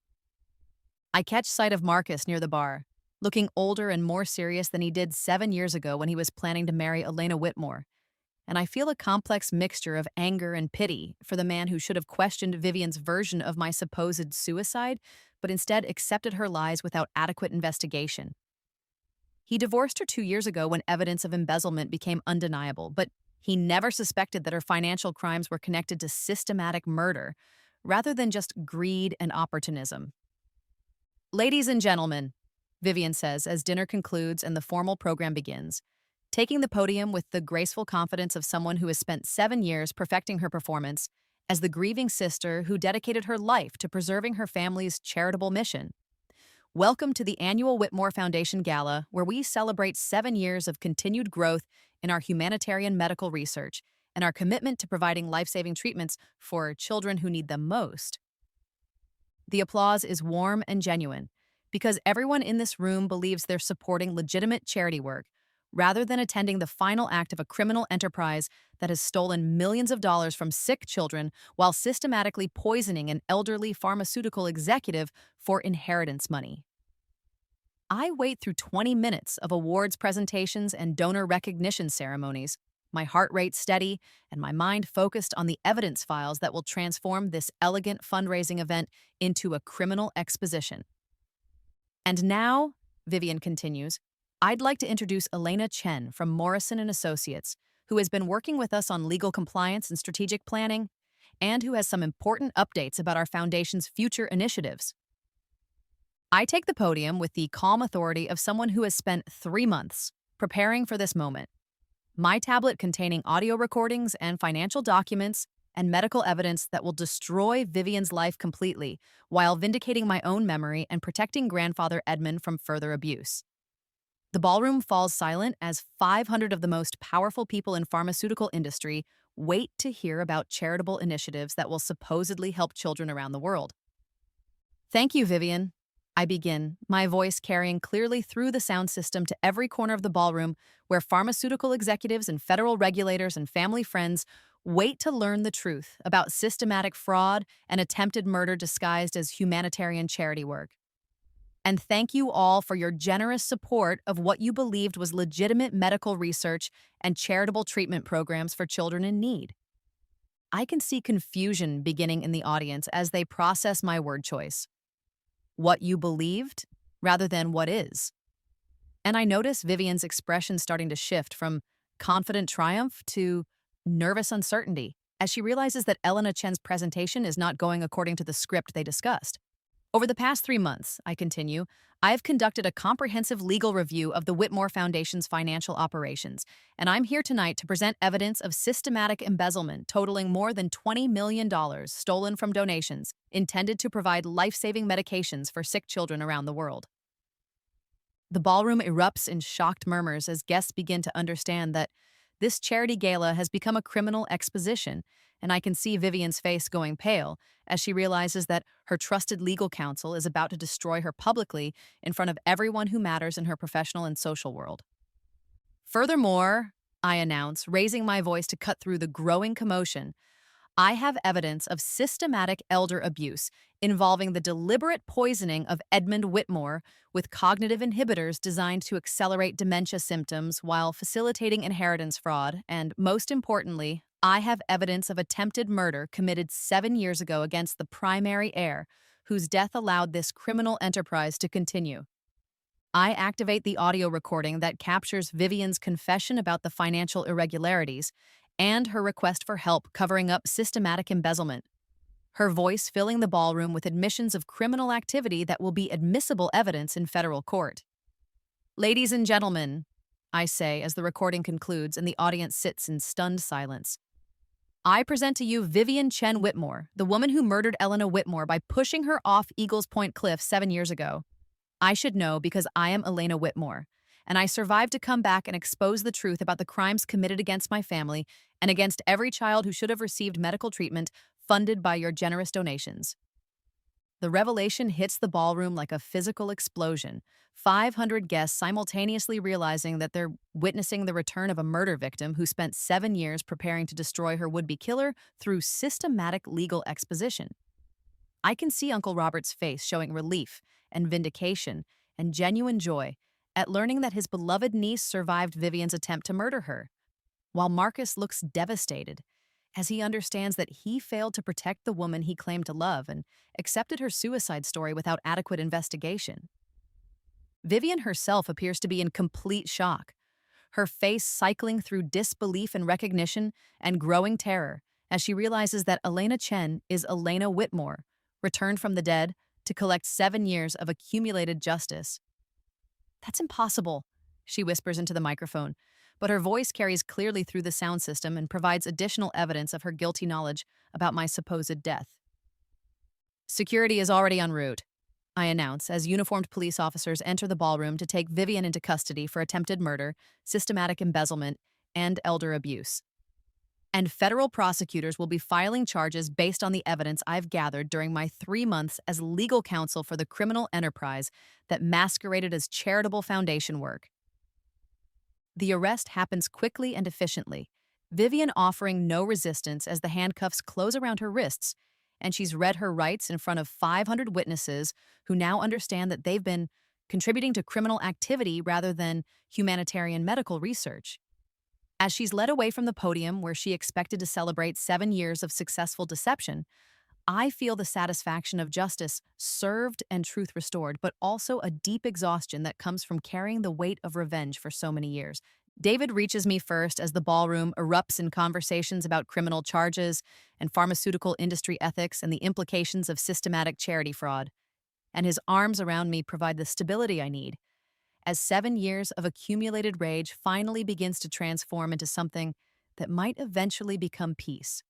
I catch sight of Marcus near the bar, looking older and more serious than he did 7 years ago when he was planning to marry Elena Whitmore, and I feel a complex mixture of anger and pity for the man who should have questioned Vivian's version of my supposed suicide, but instead accepted her lies without adequate investigation. He divorced her 2 years ago when evidence of embezzlement became undeniable, but he never suspected that her financial crimes were connected to systematic murder, rather than just greed and opportunism. Ladies and gentlemen, Vivian says as dinner concludes and the formal program begins, taking the podium with the graceful confidence of someone who has spent 7 years perfecting her performance as the grieving sister who dedicated her life to preserving her family's charitable mission. Welcome to the annual Whitmore Foundation Gala, where we celebrate 7 years of continued growth in our humanitarian medical research and our commitment to providing life-saving treatments for children who need them most. The applause is warm and genuine because everyone in this room believes they're supporting legitimate charity work rather than attending the final act of a criminal enterprise that has stolen millions of dollars from sick children while systematically poisoning an elderly pharmaceutical executive for inheritance money. I wait through 20 minutes of awards presentations and donor recognition ceremonies, my heart rate steady and my mind focused on the evidence files that will transform this elegant fundraising event into a criminal exposition. And now, Vivian continues, I'd like to introduce Elena Chen from Morrison & Associates, who has been working with us on legal compliance and strategic planning, and who has some important updates about our foundation's future initiatives. I take the podium with the calm authority of someone who has spent 3 months preparing for this moment. My tablet containing audio recordings and financial documents and medical evidence that will destroy Vivian's life completely while vindicating my own memory and protecting grandfather Edmund from further abuse. The ballroom falls silent as 500 of the most powerful people in pharmaceutical industry wait to hear about charitable initiatives that will supposedly help children around the world. Thank you, Vivian. I begin, my voice carrying clearly through the sound system to every corner of the ballroom where pharmaceutical executives and federal regulators and family friends wait to learn the truth about systematic fraud and attempted murder disguised as humanitarian charity work. And thank you all for your generous support of what you believed was legitimate medical research and charitable treatment programs for children in need. I can see confusion beginning in the audience as they process my word choice. What you believed, rather than what is. And I notice Vivian's expression starting to shift from confident triumph to nervous uncertainty as she realizes that Elena Chen's presentation is not going according to the script they discussed. Over the past 3 months, I continue, I've conducted a comprehensive legal review of the Whitmore Foundation's financial operations, and I'm here tonight to present evidence of systematic embezzlement totaling more than $20 million stolen from donations intended to provide life-saving medications for sick children around the world. The ballroom erupts in shocked murmurs as guests begin to understand that this charity gala has become a criminal exposition, and I can see Vivian's face going pale as she realizes that her trusted legal counsel is about to destroy her publicly in front of everyone who matters in her professional and social world. Furthermore, I announce, raising my voice to cut through the growing commotion, I have evidence of systematic elder abuse involving the deliberate poisoning of Edmund Whitmore with cognitive inhibitors designed to accelerate dementia symptoms while facilitating inheritance fraud, and most importantly, I have evidence of attempted murder committed 7 years ago against the primary heir, whose death allowed this criminal enterprise to continue. I activate the audio recording that captures Vivian's confession about the financial irregularities and her request for help covering up systematic embezzlement, her voice filling the ballroom with admissions of criminal activity that will be admissible evidence in federal court. Ladies and gentlemen, I say as the recording concludes and the audience sits in stunned silence, I present to you Vivian Chen Whitmore, the woman who murdered Elena Whitmore by pushing her off Eagles Point Cliff 7 years ago. I should know because I am Elena Whitmore, and I survived to come back and expose the truth about the crimes committed against my family and against every child who should have received medical treatment funded by your generous donations. The revelation hits the ballroom like a physical explosion, 500 guests simultaneously realizing that they're witnessing the return of a murder victim who spent 7 years preparing to destroy her would-be killer through systematic legal exposition. I can see Uncle Robert's face showing relief and vindication and genuine joy at learning that his beloved niece survived Vivian's attempt to murder her, while Marcus looks devastated as he understands that he failed to protect the woman he claimed to love and accepted her suicide story without adequate investigation. Vivian herself appears to be in complete shock, her face cycling through disbelief and recognition and growing terror as she realizes that Elena Chen is Elena Whitmore, returned from the dead to collect 7 years of accumulated justice. "That's impossible," she whispers into the microphone, but her voice carries clearly through the sound system and provides additional evidence of her guilty knowledge about my supposed death. "Security is already en route," I announce as uniformed police officers enter the ballroom to take Vivian into custody for attempted murder, systematic embezzlement, and elder abuse. And federal prosecutors will be filing charges based on the evidence I've gathered during my 3 months as legal counsel for the criminal enterprise that masqueraded as charitable foundation work. The arrest happens quickly and efficiently, Vivian offering no resistance as the handcuffs close around her wrists, and she's read her rights in front of 500 witnesses who now understand that they've been contributing to criminal activity rather than humanitarian medical research. As she's led away from the podium where she expected to celebrate 7 years of successful deception, I feel the satisfaction of justice served and truth restored, but also a deep exhaustion that comes from carrying the weight of revenge for so many years. David reaches me first as the ballroom erupts in conversations about criminal charges and pharmaceutical industry ethics and the implications of systematic charity fraud, and his arms around me provide the stability I need as 7 years of accumulated rage finally begins to transform into something that might eventually become peace.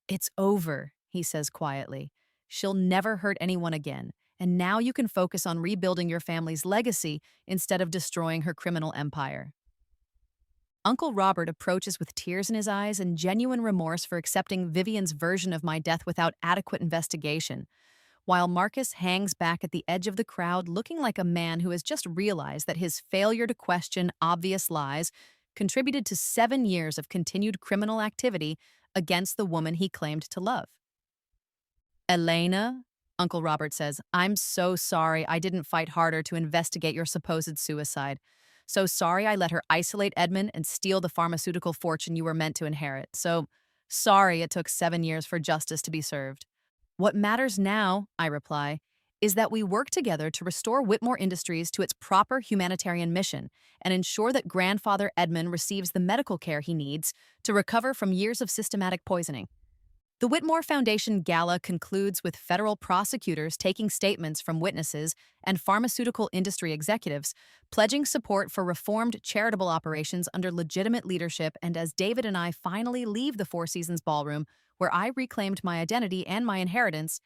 "It's over," he says quietly. "She'll never hurt anyone again, and now you can focus on rebuilding your family's legacy instead of destroying her criminal empire." Uncle Robert approaches with tears in his eyes and genuine remorse for accepting Vivian's version of my death without adequate investigation, while Marcus hangs back at the edge of the crowd looking like a man who has just realized that his failure to question obvious lies contributed to 7 years of continued criminal activity against the woman he claimed to love. "Elena," Uncle Robert says, "I'm so sorry I didn't fight harder to investigate your supposed suicide. So sorry I let her isolate Edmund and steal the pharmaceutical fortune you were meant to inherit. So sorry it took 7 years for justice to be served. What matters now," I reply, "is that we work together to restore Whitmore Industries to its proper humanitarian mission and ensure that grandfather Edmund receives the medical care he needs to recover from years of systematic poisoning." The Whitmore Foundation gala concludes with federal prosecutors taking statements from witnesses and pharmaceutical industry executives, pledging support for reformed charitable operations under legitimate leadership. And as David and I finally leave the Four Seasons Ballroom, where I reclaimed my identity and my inheritance,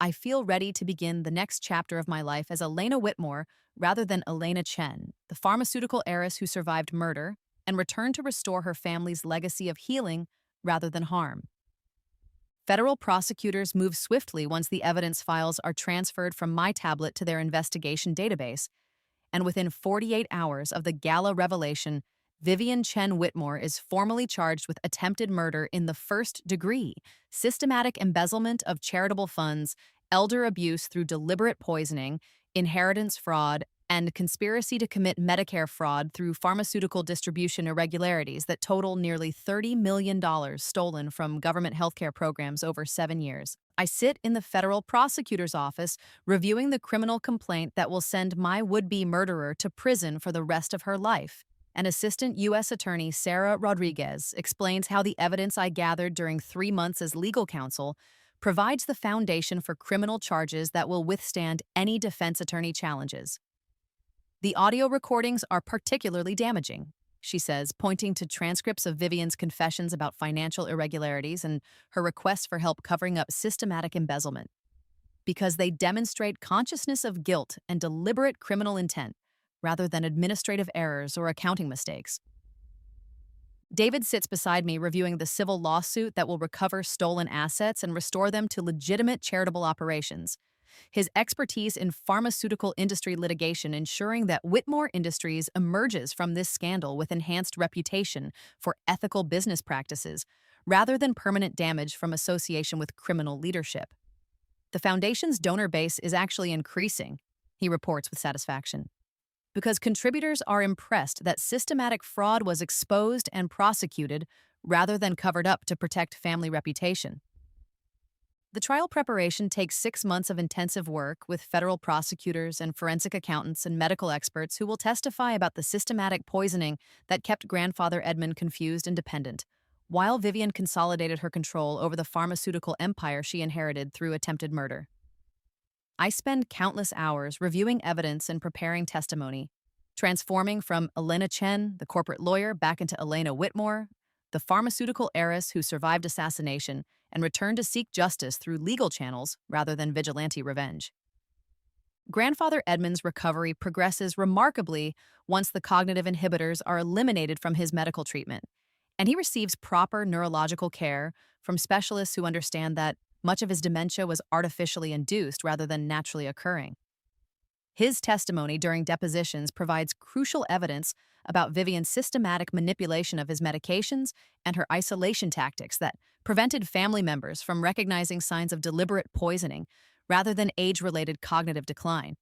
I feel ready to begin the next chapter of my life as Elena Whitmore rather than Elena Chen, the pharmaceutical heiress who survived murder and returned to restore her family's legacy of healing rather than harm. Federal prosecutors move swiftly once the evidence files are transferred from my tablet to their investigation database, and within 48 hours of the gala revelation, Vivian Chen Whitmore is formally charged with attempted murder in the first degree, systematic embezzlement of charitable funds, elder abuse through deliberate poisoning, inheritance fraud, and conspiracy to commit Medicare fraud through pharmaceutical distribution irregularities that total nearly $30 million stolen from government healthcare programs over 7 years. I sit in the federal prosecutor's office reviewing the criminal complaint that will send my would-be murderer to prison for the rest of her life. And Assistant U.S. Attorney Sarah Rodriguez explains how the evidence I gathered during 3 months as legal counsel provides the foundation for criminal charges that will withstand any defense attorney challenges. The audio recordings are particularly damaging, she says, pointing to transcripts of Vivian's confessions about financial irregularities and her requests for help covering up systematic embezzlement, because they demonstrate consciousness of guilt and deliberate criminal intent, rather than administrative errors or accounting mistakes. David sits beside me reviewing the civil lawsuit that will recover stolen assets and restore them to legitimate charitable operations. His expertise in pharmaceutical industry litigation ensuring that Whitmore Industries emerges from this scandal with enhanced reputation for ethical business practices, rather than permanent damage from association with criminal leadership. The foundation's donor base is actually increasing, he reports with satisfaction, because contributors are impressed that systematic fraud was exposed and prosecuted rather than covered up to protect family reputation. The trial preparation takes 6 months of intensive work with federal prosecutors and forensic accountants and medical experts who will testify about the systematic poisoning that kept grandfather Edmund confused and dependent, while Vivian consolidated her control over the pharmaceutical empire she inherited through attempted murder. I spend countless hours reviewing evidence and preparing testimony, transforming from Elena Chen, the corporate lawyer, back into Elena Whitmore, the pharmaceutical heiress who survived assassination and returned to seek justice through legal channels rather than vigilante revenge. Grandfather Edmund's recovery progresses remarkably once the cognitive inhibitors are eliminated from his medical treatment, and he receives proper neurological care from specialists who understand that much of his dementia was artificially induced rather than naturally occurring. His testimony during depositions provides crucial evidence about Vivian's systematic manipulation of his medications and her isolation tactics that prevented family members from recognizing signs of deliberate poisoning rather than age-related cognitive decline.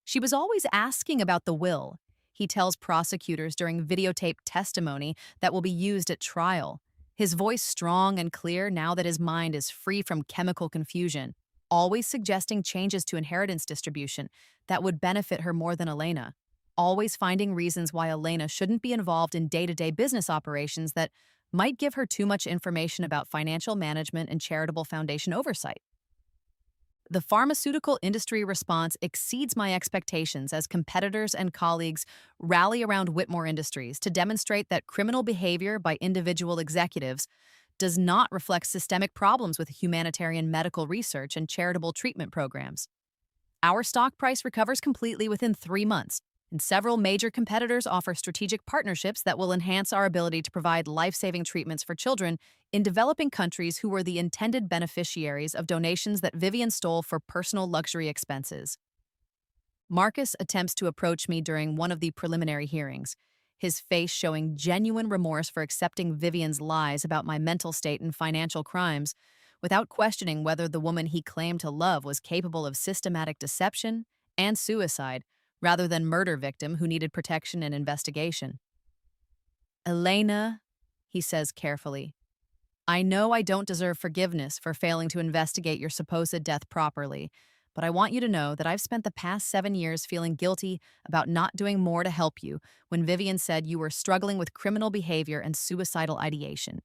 She was always asking about the will, he tells prosecutors during videotaped testimony that will be used at trial, his voice strong and clear now that his mind is free from chemical confusion, always suggesting changes to inheritance distribution that would benefit her more than Elena, always finding reasons why Elena shouldn't be involved in day-to-day business operations that might give her too much information about financial management and charitable foundation oversight. The pharmaceutical industry response exceeds my expectations as competitors and colleagues rally around Whitmore Industries to demonstrate that criminal behavior by individual executives does not reflect systemic problems with humanitarian medical research and charitable treatment programs. Our stock price recovers completely within 3 months, and several major competitors offer strategic partnerships that will enhance our ability to provide life-saving treatments for children in developing countries who were the intended beneficiaries of donations that Vivian stole for personal luxury expenses. Marcus attempts to approach me during one of the preliminary hearings, his face showing genuine remorse for accepting Vivian's lies about my mental state and financial crimes, without questioning whether the woman he claimed to love was capable of systematic deception and suicide, rather than murder victim who needed protection and investigation. Elena, he says carefully, I know I don't deserve forgiveness for failing to investigate your supposed death properly, but I want you to know that I've spent the past 7 years feeling guilty about not doing more to help you when Vivian said you were struggling with criminal behavior and suicidal ideation.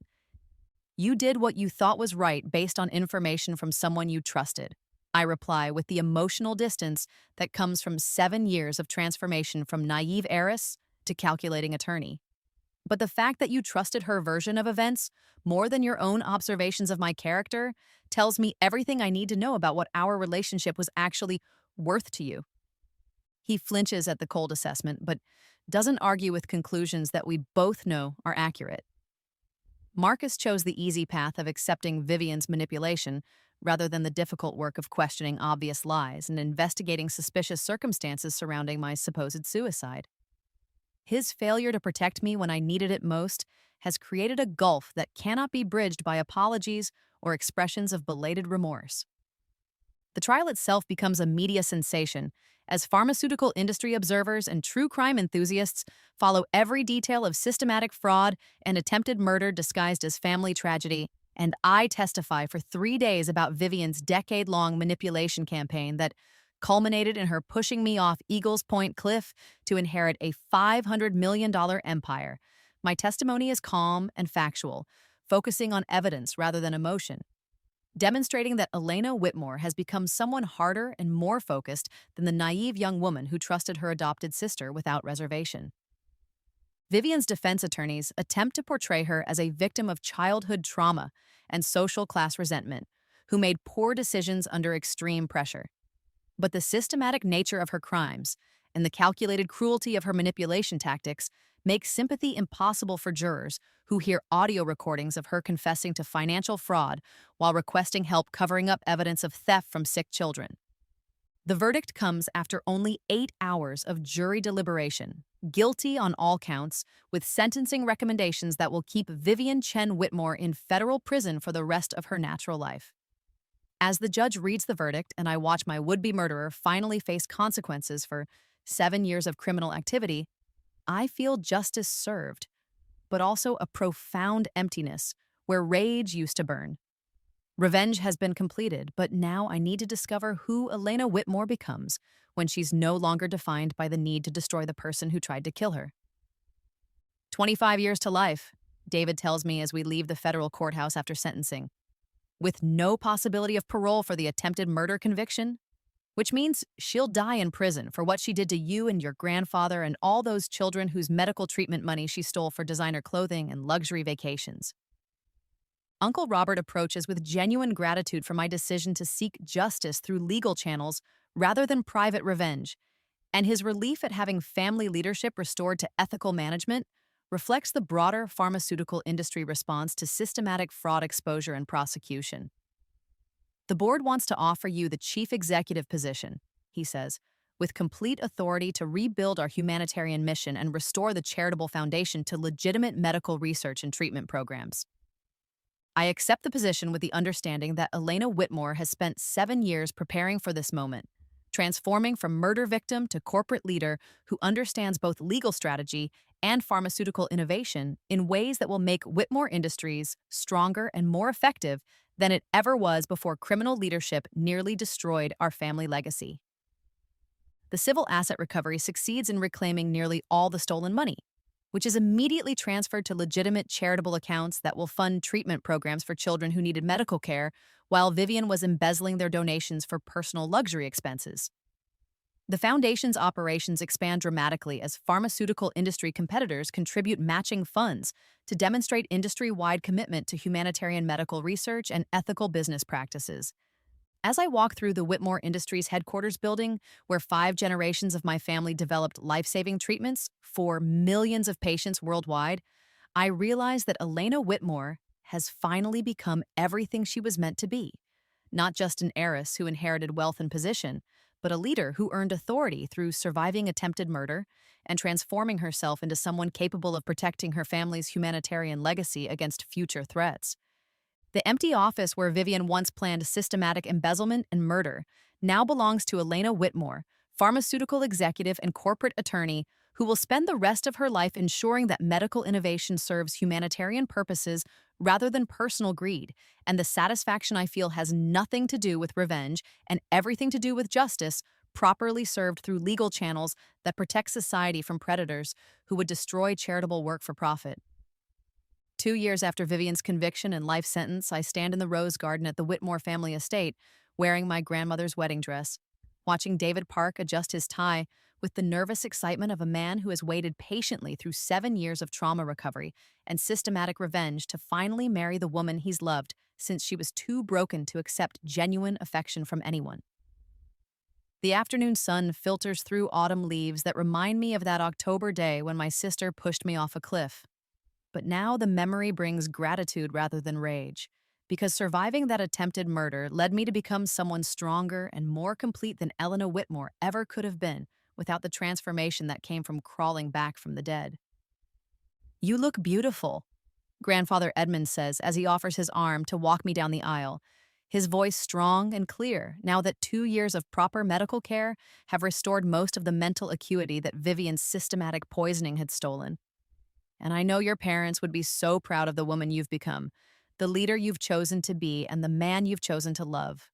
You did what you thought was right based on information from someone you trusted. I reply with the emotional distance that comes from 7 years of transformation from naive heiress to calculating attorney. But the fact that you trusted her version of events more than your own observations of my character tells me everything I need to know about what our relationship was actually worth to you. He flinches at the cold assessment, but doesn't argue with conclusions that we both know are accurate. Marcus chose the easy path of accepting Vivian's manipulation rather than the difficult work of questioning obvious lies and investigating suspicious circumstances surrounding my supposed suicide. His failure to protect me when I needed it most has created a gulf that cannot be bridged by apologies or expressions of belated remorse. The trial itself becomes a media sensation as pharmaceutical industry observers and true crime enthusiasts follow every detail of systematic fraud and attempted murder disguised as family tragedy, and I testify for 3 days about Vivian's decade-long manipulation campaign that culminated in her pushing me off Eagles Point Cliff to inherit a $500 million empire. My testimony is calm and factual, focusing on evidence rather than emotion, demonstrating that Elena Whitmore has become someone harder and more focused than the naive young woman who trusted her adopted sister without reservation. Vivian's defense attorneys attempt to portray her as a victim of childhood trauma and social class resentment, who made poor decisions under extreme pressure. But the systematic nature of her crimes and the calculated cruelty of her manipulation tactics make sympathy impossible for jurors who hear audio recordings of her confessing to financial fraud while requesting help covering up evidence of theft from sick children. The verdict comes after only 8 hours of jury deliberation, guilty on all counts, with sentencing recommendations that will keep Vivian Chen Whitmore in federal prison for the rest of her natural life. As the judge reads the verdict and I watch my would-be murderer finally face consequences for 7 years of criminal activity, I feel justice served, but also a profound emptiness where rage used to burn. Revenge has been completed, but now I need to discover who Elena Whitmore becomes when she's no longer defined by the need to destroy the person who tried to kill her. 25 years to life, David tells me as we leave the federal courthouse after sentencing, with no possibility of parole for the attempted murder conviction, which means she'll die in prison for what she did to you and your grandfather and all those children whose medical treatment money she stole for designer clothing and luxury vacations. Uncle Robert approaches with genuine gratitude for my decision to seek justice through legal channels rather than private revenge, and his relief at having family leadership restored to ethical management reflects the broader pharmaceutical industry response to systematic fraud exposure and prosecution. The board wants to offer you the chief executive position, he says, with complete authority to rebuild our humanitarian mission and restore the charitable foundation to legitimate medical research and treatment programs. I accept the position with the understanding that Elena Whitmore has spent 7 years preparing for this moment, transforming from murder victim to corporate leader who understands both legal strategy and pharmaceutical innovation in ways that will make Whitmore Industries stronger and more effective than it ever was before criminal leadership nearly destroyed our family legacy. The civil asset recovery succeeds in reclaiming nearly all the stolen money, which is immediately transferred to legitimate charitable accounts that will fund treatment programs for children who needed medical care, while Vivian was embezzling their donations for personal luxury expenses. The foundation's operations expand dramatically as pharmaceutical industry competitors contribute matching funds to demonstrate industry-wide commitment to humanitarian medical research and ethical business practices. As I walk through the Whitmore Industries headquarters building, where 5 generations of my family developed life-saving treatments for millions of patients worldwide, I realize that Elena Whitmore has finally become everything she was meant to be. Not just an heiress who inherited wealth and position, but a leader who earned authority through surviving attempted murder and transforming herself into someone capable of protecting her family's humanitarian legacy against future threats. The empty office where Vivian once planned systematic embezzlement and murder now belongs to Elena Whitmore, pharmaceutical executive and corporate attorney who will spend the rest of her life ensuring that medical innovation serves humanitarian purposes rather than personal greed, and the satisfaction I feel has nothing to do with revenge and everything to do with justice, properly served through legal channels that protect society from predators who would destroy charitable work for profit. 2 years after Vivian's conviction and life sentence, I stand in the rose garden at the Whitmore family estate, wearing my grandmother's wedding dress, watching David Park adjust his tie with the nervous excitement of a man who has waited patiently through 7 years of trauma recovery and systematic revenge to finally marry the woman he's loved since she was too broken to accept genuine affection from anyone. The afternoon sun filters through autumn leaves that remind me of that October day when my sister pushed me off a cliff. But now the memory brings gratitude rather than rage, because surviving that attempted murder led me to become someone stronger and more complete than Eleanor Whitmore ever could have been without the transformation that came from crawling back from the dead. You look beautiful, Grandfather Edmund says as he offers his arm to walk me down the aisle, his voice strong and clear now that 2 years of proper medical care have restored most of the mental acuity that Vivian's systematic poisoning had stolen. And I know your parents would be so proud of the woman you've become, the leader you've chosen to be, and the man you've chosen to love.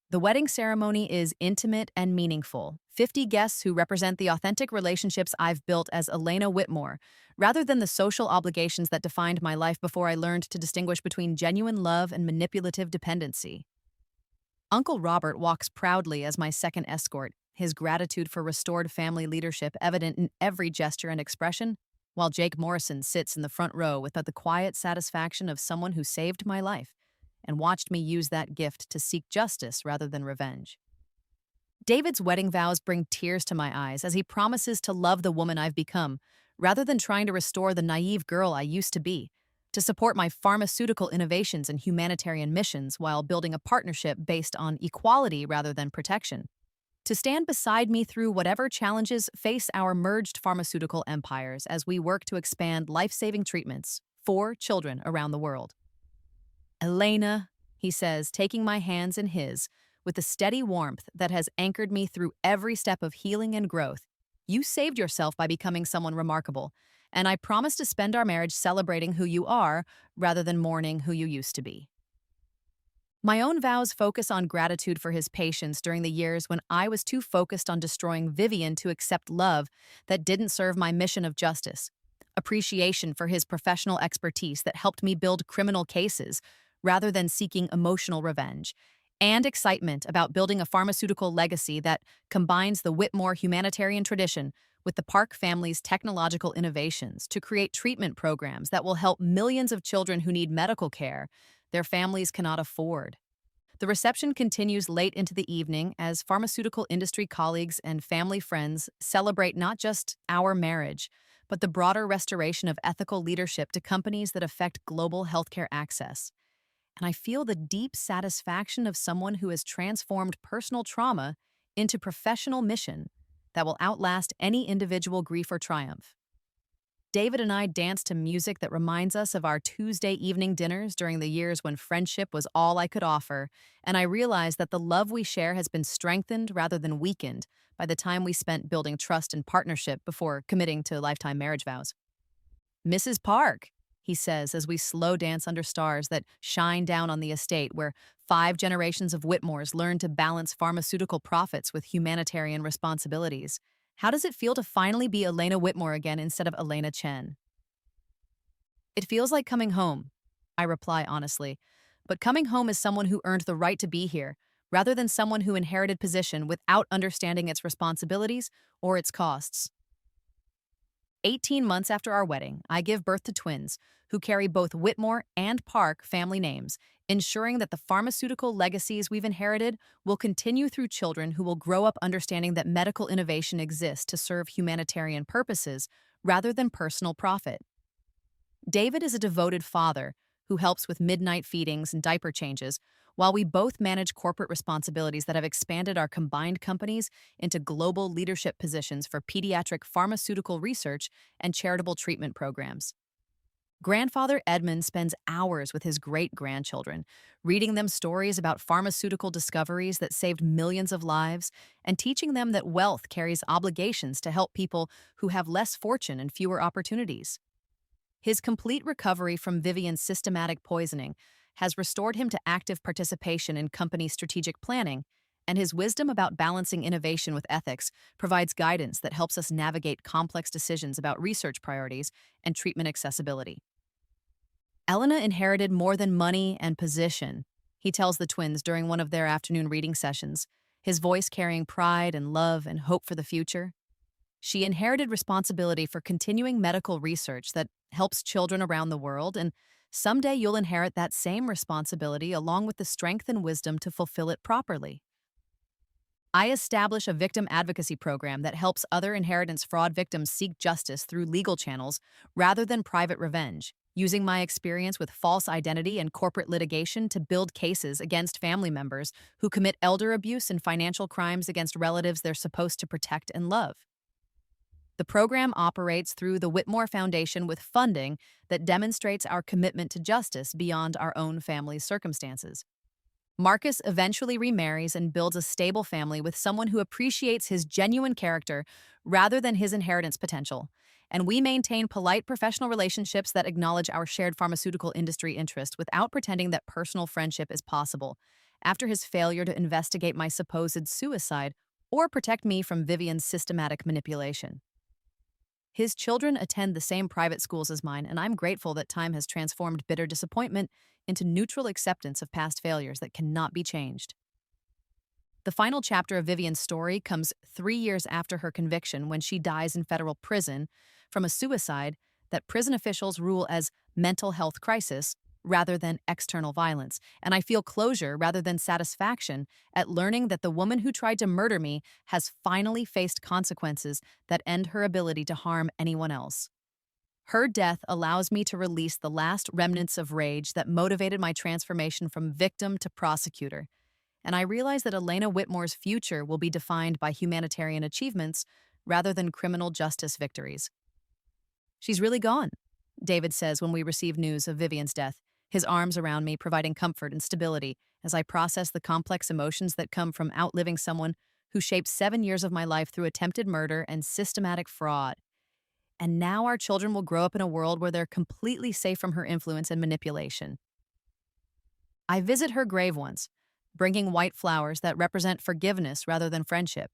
The wedding ceremony is intimate and meaningful. 50 guests who represent the authentic relationships I've built as Elena Whitmore, rather than the social obligations that defined my life before I learned to distinguish between genuine love and manipulative dependency. Uncle Robert walks proudly as my second escort, his gratitude for restored family leadership evident in every gesture and expression, while Jake Morrison sits in the front row with the quiet satisfaction of someone who saved my life and watched me use that gift to seek justice rather than revenge. David's wedding vows bring tears to my eyes as he promises to love the woman I've become, rather than trying to restore the naive girl I used to be, to support my pharmaceutical innovations and humanitarian missions while building a partnership based on equality rather than protection, to stand beside me through whatever challenges face our merged pharmaceutical empires as we work to expand life-saving treatments for children around the world. Elena, he says, taking my hands in his, with the steady warmth that has anchored me through every step of healing and growth, you saved yourself by becoming someone remarkable, and I promise to spend our marriage celebrating who you are rather than mourning who you used to be. My own vows focus on gratitude for his patience during the years when I was too focused on destroying Vivian to accept love that didn't serve my mission of justice, appreciation for his professional expertise that helped me build criminal cases rather than seeking emotional revenge, and excitement about building a pharmaceutical legacy that combines the Whitmore humanitarian tradition with the Park family's technological innovations to create treatment programs that will help millions of children who need medical care their families cannot afford. The reception continues late into the evening as pharmaceutical industry colleagues and family friends celebrate not just our marriage, but the broader restoration of ethical leadership to companies that affect global healthcare access. And I feel the deep satisfaction of someone who has transformed personal trauma into professional mission that will outlast any individual grief or triumph. David and I dance to music that reminds us of our Tuesday evening dinners during the years when friendship was all I could offer, and I realize that the love we share has been strengthened rather than weakened by the time we spent building trust and partnership before committing to lifetime marriage vows. Mrs. Park, he says as we slow dance under stars that shine down on the estate where 5 generations of Whitmores learned to balance pharmaceutical profits with humanitarian responsibilities. How does it feel to finally be Elena Whitmore again instead of Elena Chen? It feels like coming home, I reply honestly, but coming home is someone who earned the right to be here, rather than someone who inherited position without understanding its responsibilities or its costs. 18 months after our wedding, I give birth to twins who carry both Whitmore and Park family names, ensuring that the pharmaceutical legacies we've inherited will continue through children who will grow up understanding that medical innovation exists to serve humanitarian purposes rather than personal profit. David is a devoted father who helps with midnight feedings and diaper changes, while we both manage corporate responsibilities that have expanded our combined companies into global leadership positions for pediatric pharmaceutical research and charitable treatment programs. Grandfather Edmund spends hours with his great-grandchildren, reading them stories about pharmaceutical discoveries that saved millions of lives and teaching them that wealth carries obligations to help people who have less fortune and fewer opportunities. His complete recovery from Vivian's systematic poisoning has restored him to active participation in company strategic planning, and his wisdom about balancing innovation with ethics provides guidance that helps us navigate complex decisions about research priorities and treatment accessibility. Elena inherited more than money and position, he tells the twins during one of their afternoon reading sessions, his voice carrying pride and love and hope for the future. She inherited responsibility for continuing medical research that helps children around the world, and someday you'll inherit that same responsibility along with the strength and wisdom to fulfill it properly. I establish a victim advocacy program that helps other inheritance fraud victims seek justice through legal channels rather than private revenge, using my experience with false identity and corporate litigation to build cases against family members who commit elder abuse and financial crimes against relatives they're supposed to protect and love. The program operates through the Whitmore Foundation with funding that demonstrates our commitment to justice beyond our own family's circumstances. Marcus eventually remarries and builds a stable family with someone who appreciates his genuine character rather than his inheritance potential. And we maintain polite professional relationships that acknowledge our shared pharmaceutical industry interest without pretending that personal friendship is possible. After his failure to investigate my supposed suicide or protect me from Vivian's systematic manipulation. His children attend the same private schools as mine, and I'm grateful that time has transformed bitter disappointment into neutral acceptance of past failures that cannot be changed. The final chapter of Vivian's story comes 3 years after her conviction when she dies in federal prison from a suicide that prison officials rule as mental health crisis rather than external violence, and I feel closure rather than satisfaction at learning that the woman who tried to murder me has finally faced consequences that end her ability to harm anyone else. Her death allows me to release the last remnants of rage that motivated my transformation from victim to prosecutor, and I realize that Elena Whitmore's future will be defined by humanitarian achievements rather than criminal justice victories. She's really gone, David says when we receive news of Vivian's death, his arms around me providing comfort and stability as I process the complex emotions that come from outliving someone who shaped 7 years of my life through attempted murder and systematic fraud. And now our children will grow up in a world where they're completely safe from her influence and manipulation. I visit her grave once, bringing white flowers that represent forgiveness rather than friendship.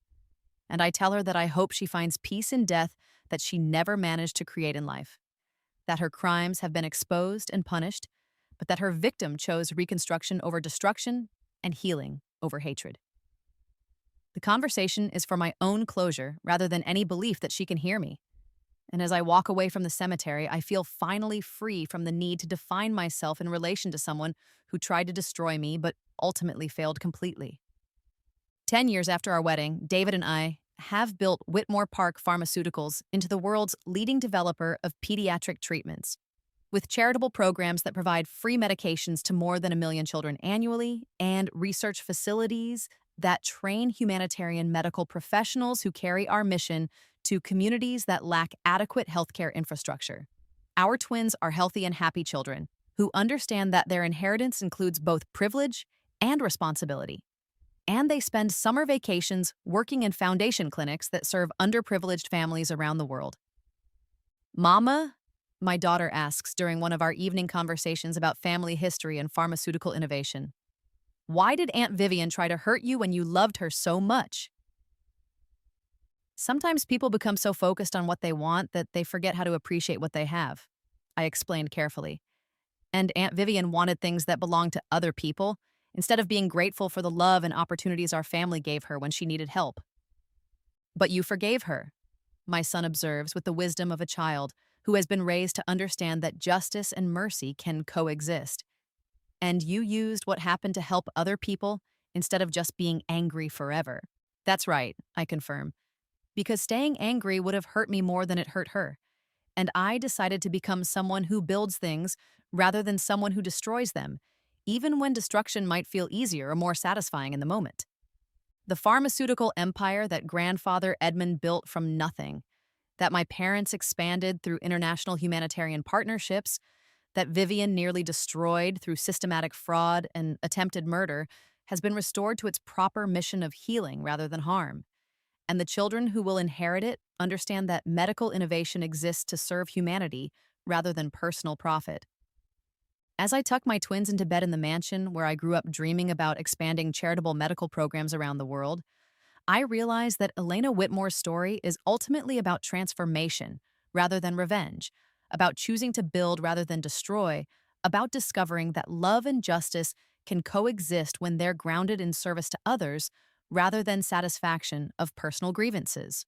And I tell her that I hope she finds peace in death that she never managed to create in life, that her crimes have been exposed and punished, but that her victim chose reconstruction over destruction and healing over hatred. The conversation is for my own closure rather than any belief that she can hear me. And as I walk away from the cemetery, I feel finally free from the need to define myself in relation to someone who tried to destroy me but ultimately failed completely. 10 years after our wedding, David and I have built Whitmore Park Pharmaceuticals into the world's leading developer of pediatric treatments, with charitable programs that provide free medications to more than 1 million children annually and research facilities that train humanitarian medical professionals who carry our mission to communities that lack adequate healthcare infrastructure. Our twins are healthy and happy children who understand that their inheritance includes both privilege and responsibility. And they spend summer vacations working in foundation clinics that serve underprivileged families around the world. Mama, my daughter asks during one of our evening conversations about family history and pharmaceutical innovation, why did Aunt Vivian try to hurt you when you loved her so much? Sometimes people become so focused on what they want that they forget how to appreciate what they have, I explained carefully. And Aunt Vivian wanted things that belonged to other people, instead of being grateful for the love and opportunities our family gave her when she needed help. But you forgave her, my son observes with the wisdom of a child who has been raised to understand that justice and mercy can coexist. And you used what happened to help other people instead of just being angry forever. That's right, I confirm, because staying angry would have hurt me more than it hurt her. And I decided to become someone who builds things rather than someone who destroys them, even when destruction might feel easier or more satisfying in the moment. The pharmaceutical empire that grandfather Edmund built from nothing, that my parents expanded through international humanitarian partnerships, that Vivian nearly destroyed through systematic fraud and attempted murder, has been restored to its proper mission of healing rather than harm. And the children who will inherit it understand that medical innovation exists to serve humanity rather than personal profit. As I tuck my twins into bed in the mansion where I grew up dreaming about expanding charitable medical programs around the world, I realize that Elena Whitmore's story is ultimately about transformation rather than revenge, about choosing to build rather than destroy, about discovering that love and justice can coexist when they're grounded in service to others rather than satisfaction of personal grievances.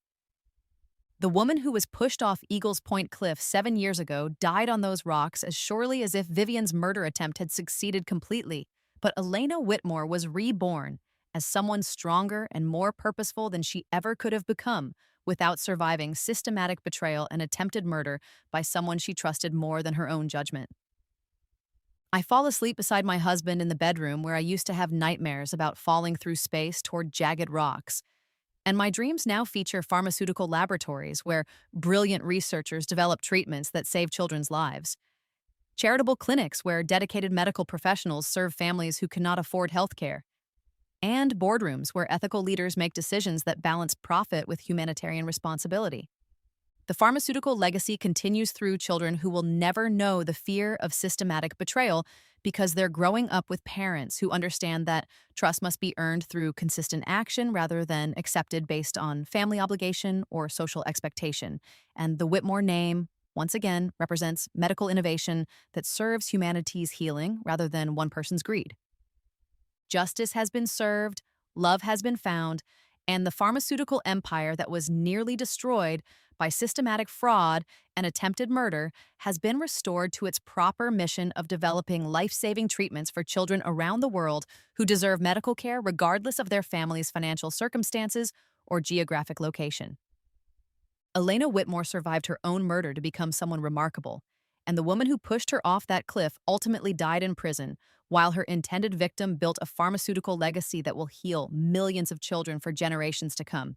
The woman who was pushed off Eagles Point Cliff 7 years ago died on those rocks as surely as if Vivian's murder attempt had succeeded completely. But Elena Whitmore was reborn as someone stronger and more purposeful than she ever could have become without surviving systematic betrayal and attempted murder by someone she trusted more than her own judgment. I fall asleep beside my husband in the bedroom where I used to have nightmares about falling through space toward jagged rocks. And my dreams now feature pharmaceutical laboratories where brilliant researchers develop treatments that save children's lives, charitable clinics where dedicated medical professionals serve families who cannot afford healthcare, and boardrooms where ethical leaders make decisions that balance profit with humanitarian responsibility. The pharmaceutical legacy continues through children who will never know the fear of systematic betrayal because they're growing up with parents who understand that trust must be earned through consistent action rather than accepted based on family obligation or social expectation. And the Whitmore name, once again, represents medical innovation that serves humanity's healing rather than one person's greed. Justice has been served, love has been found, and the pharmaceutical empire that was nearly destroyed by systematic fraud and attempted murder has been restored to its proper mission of developing life-saving treatments for children around the world who deserve medical care regardless of their family's financial circumstances or geographic location. Elena Whitmore survived her own murder to become someone remarkable, and the woman who pushed her off that cliff ultimately died in prison, while her intended victim built a pharmaceutical legacy that will heal millions of children for generations to come.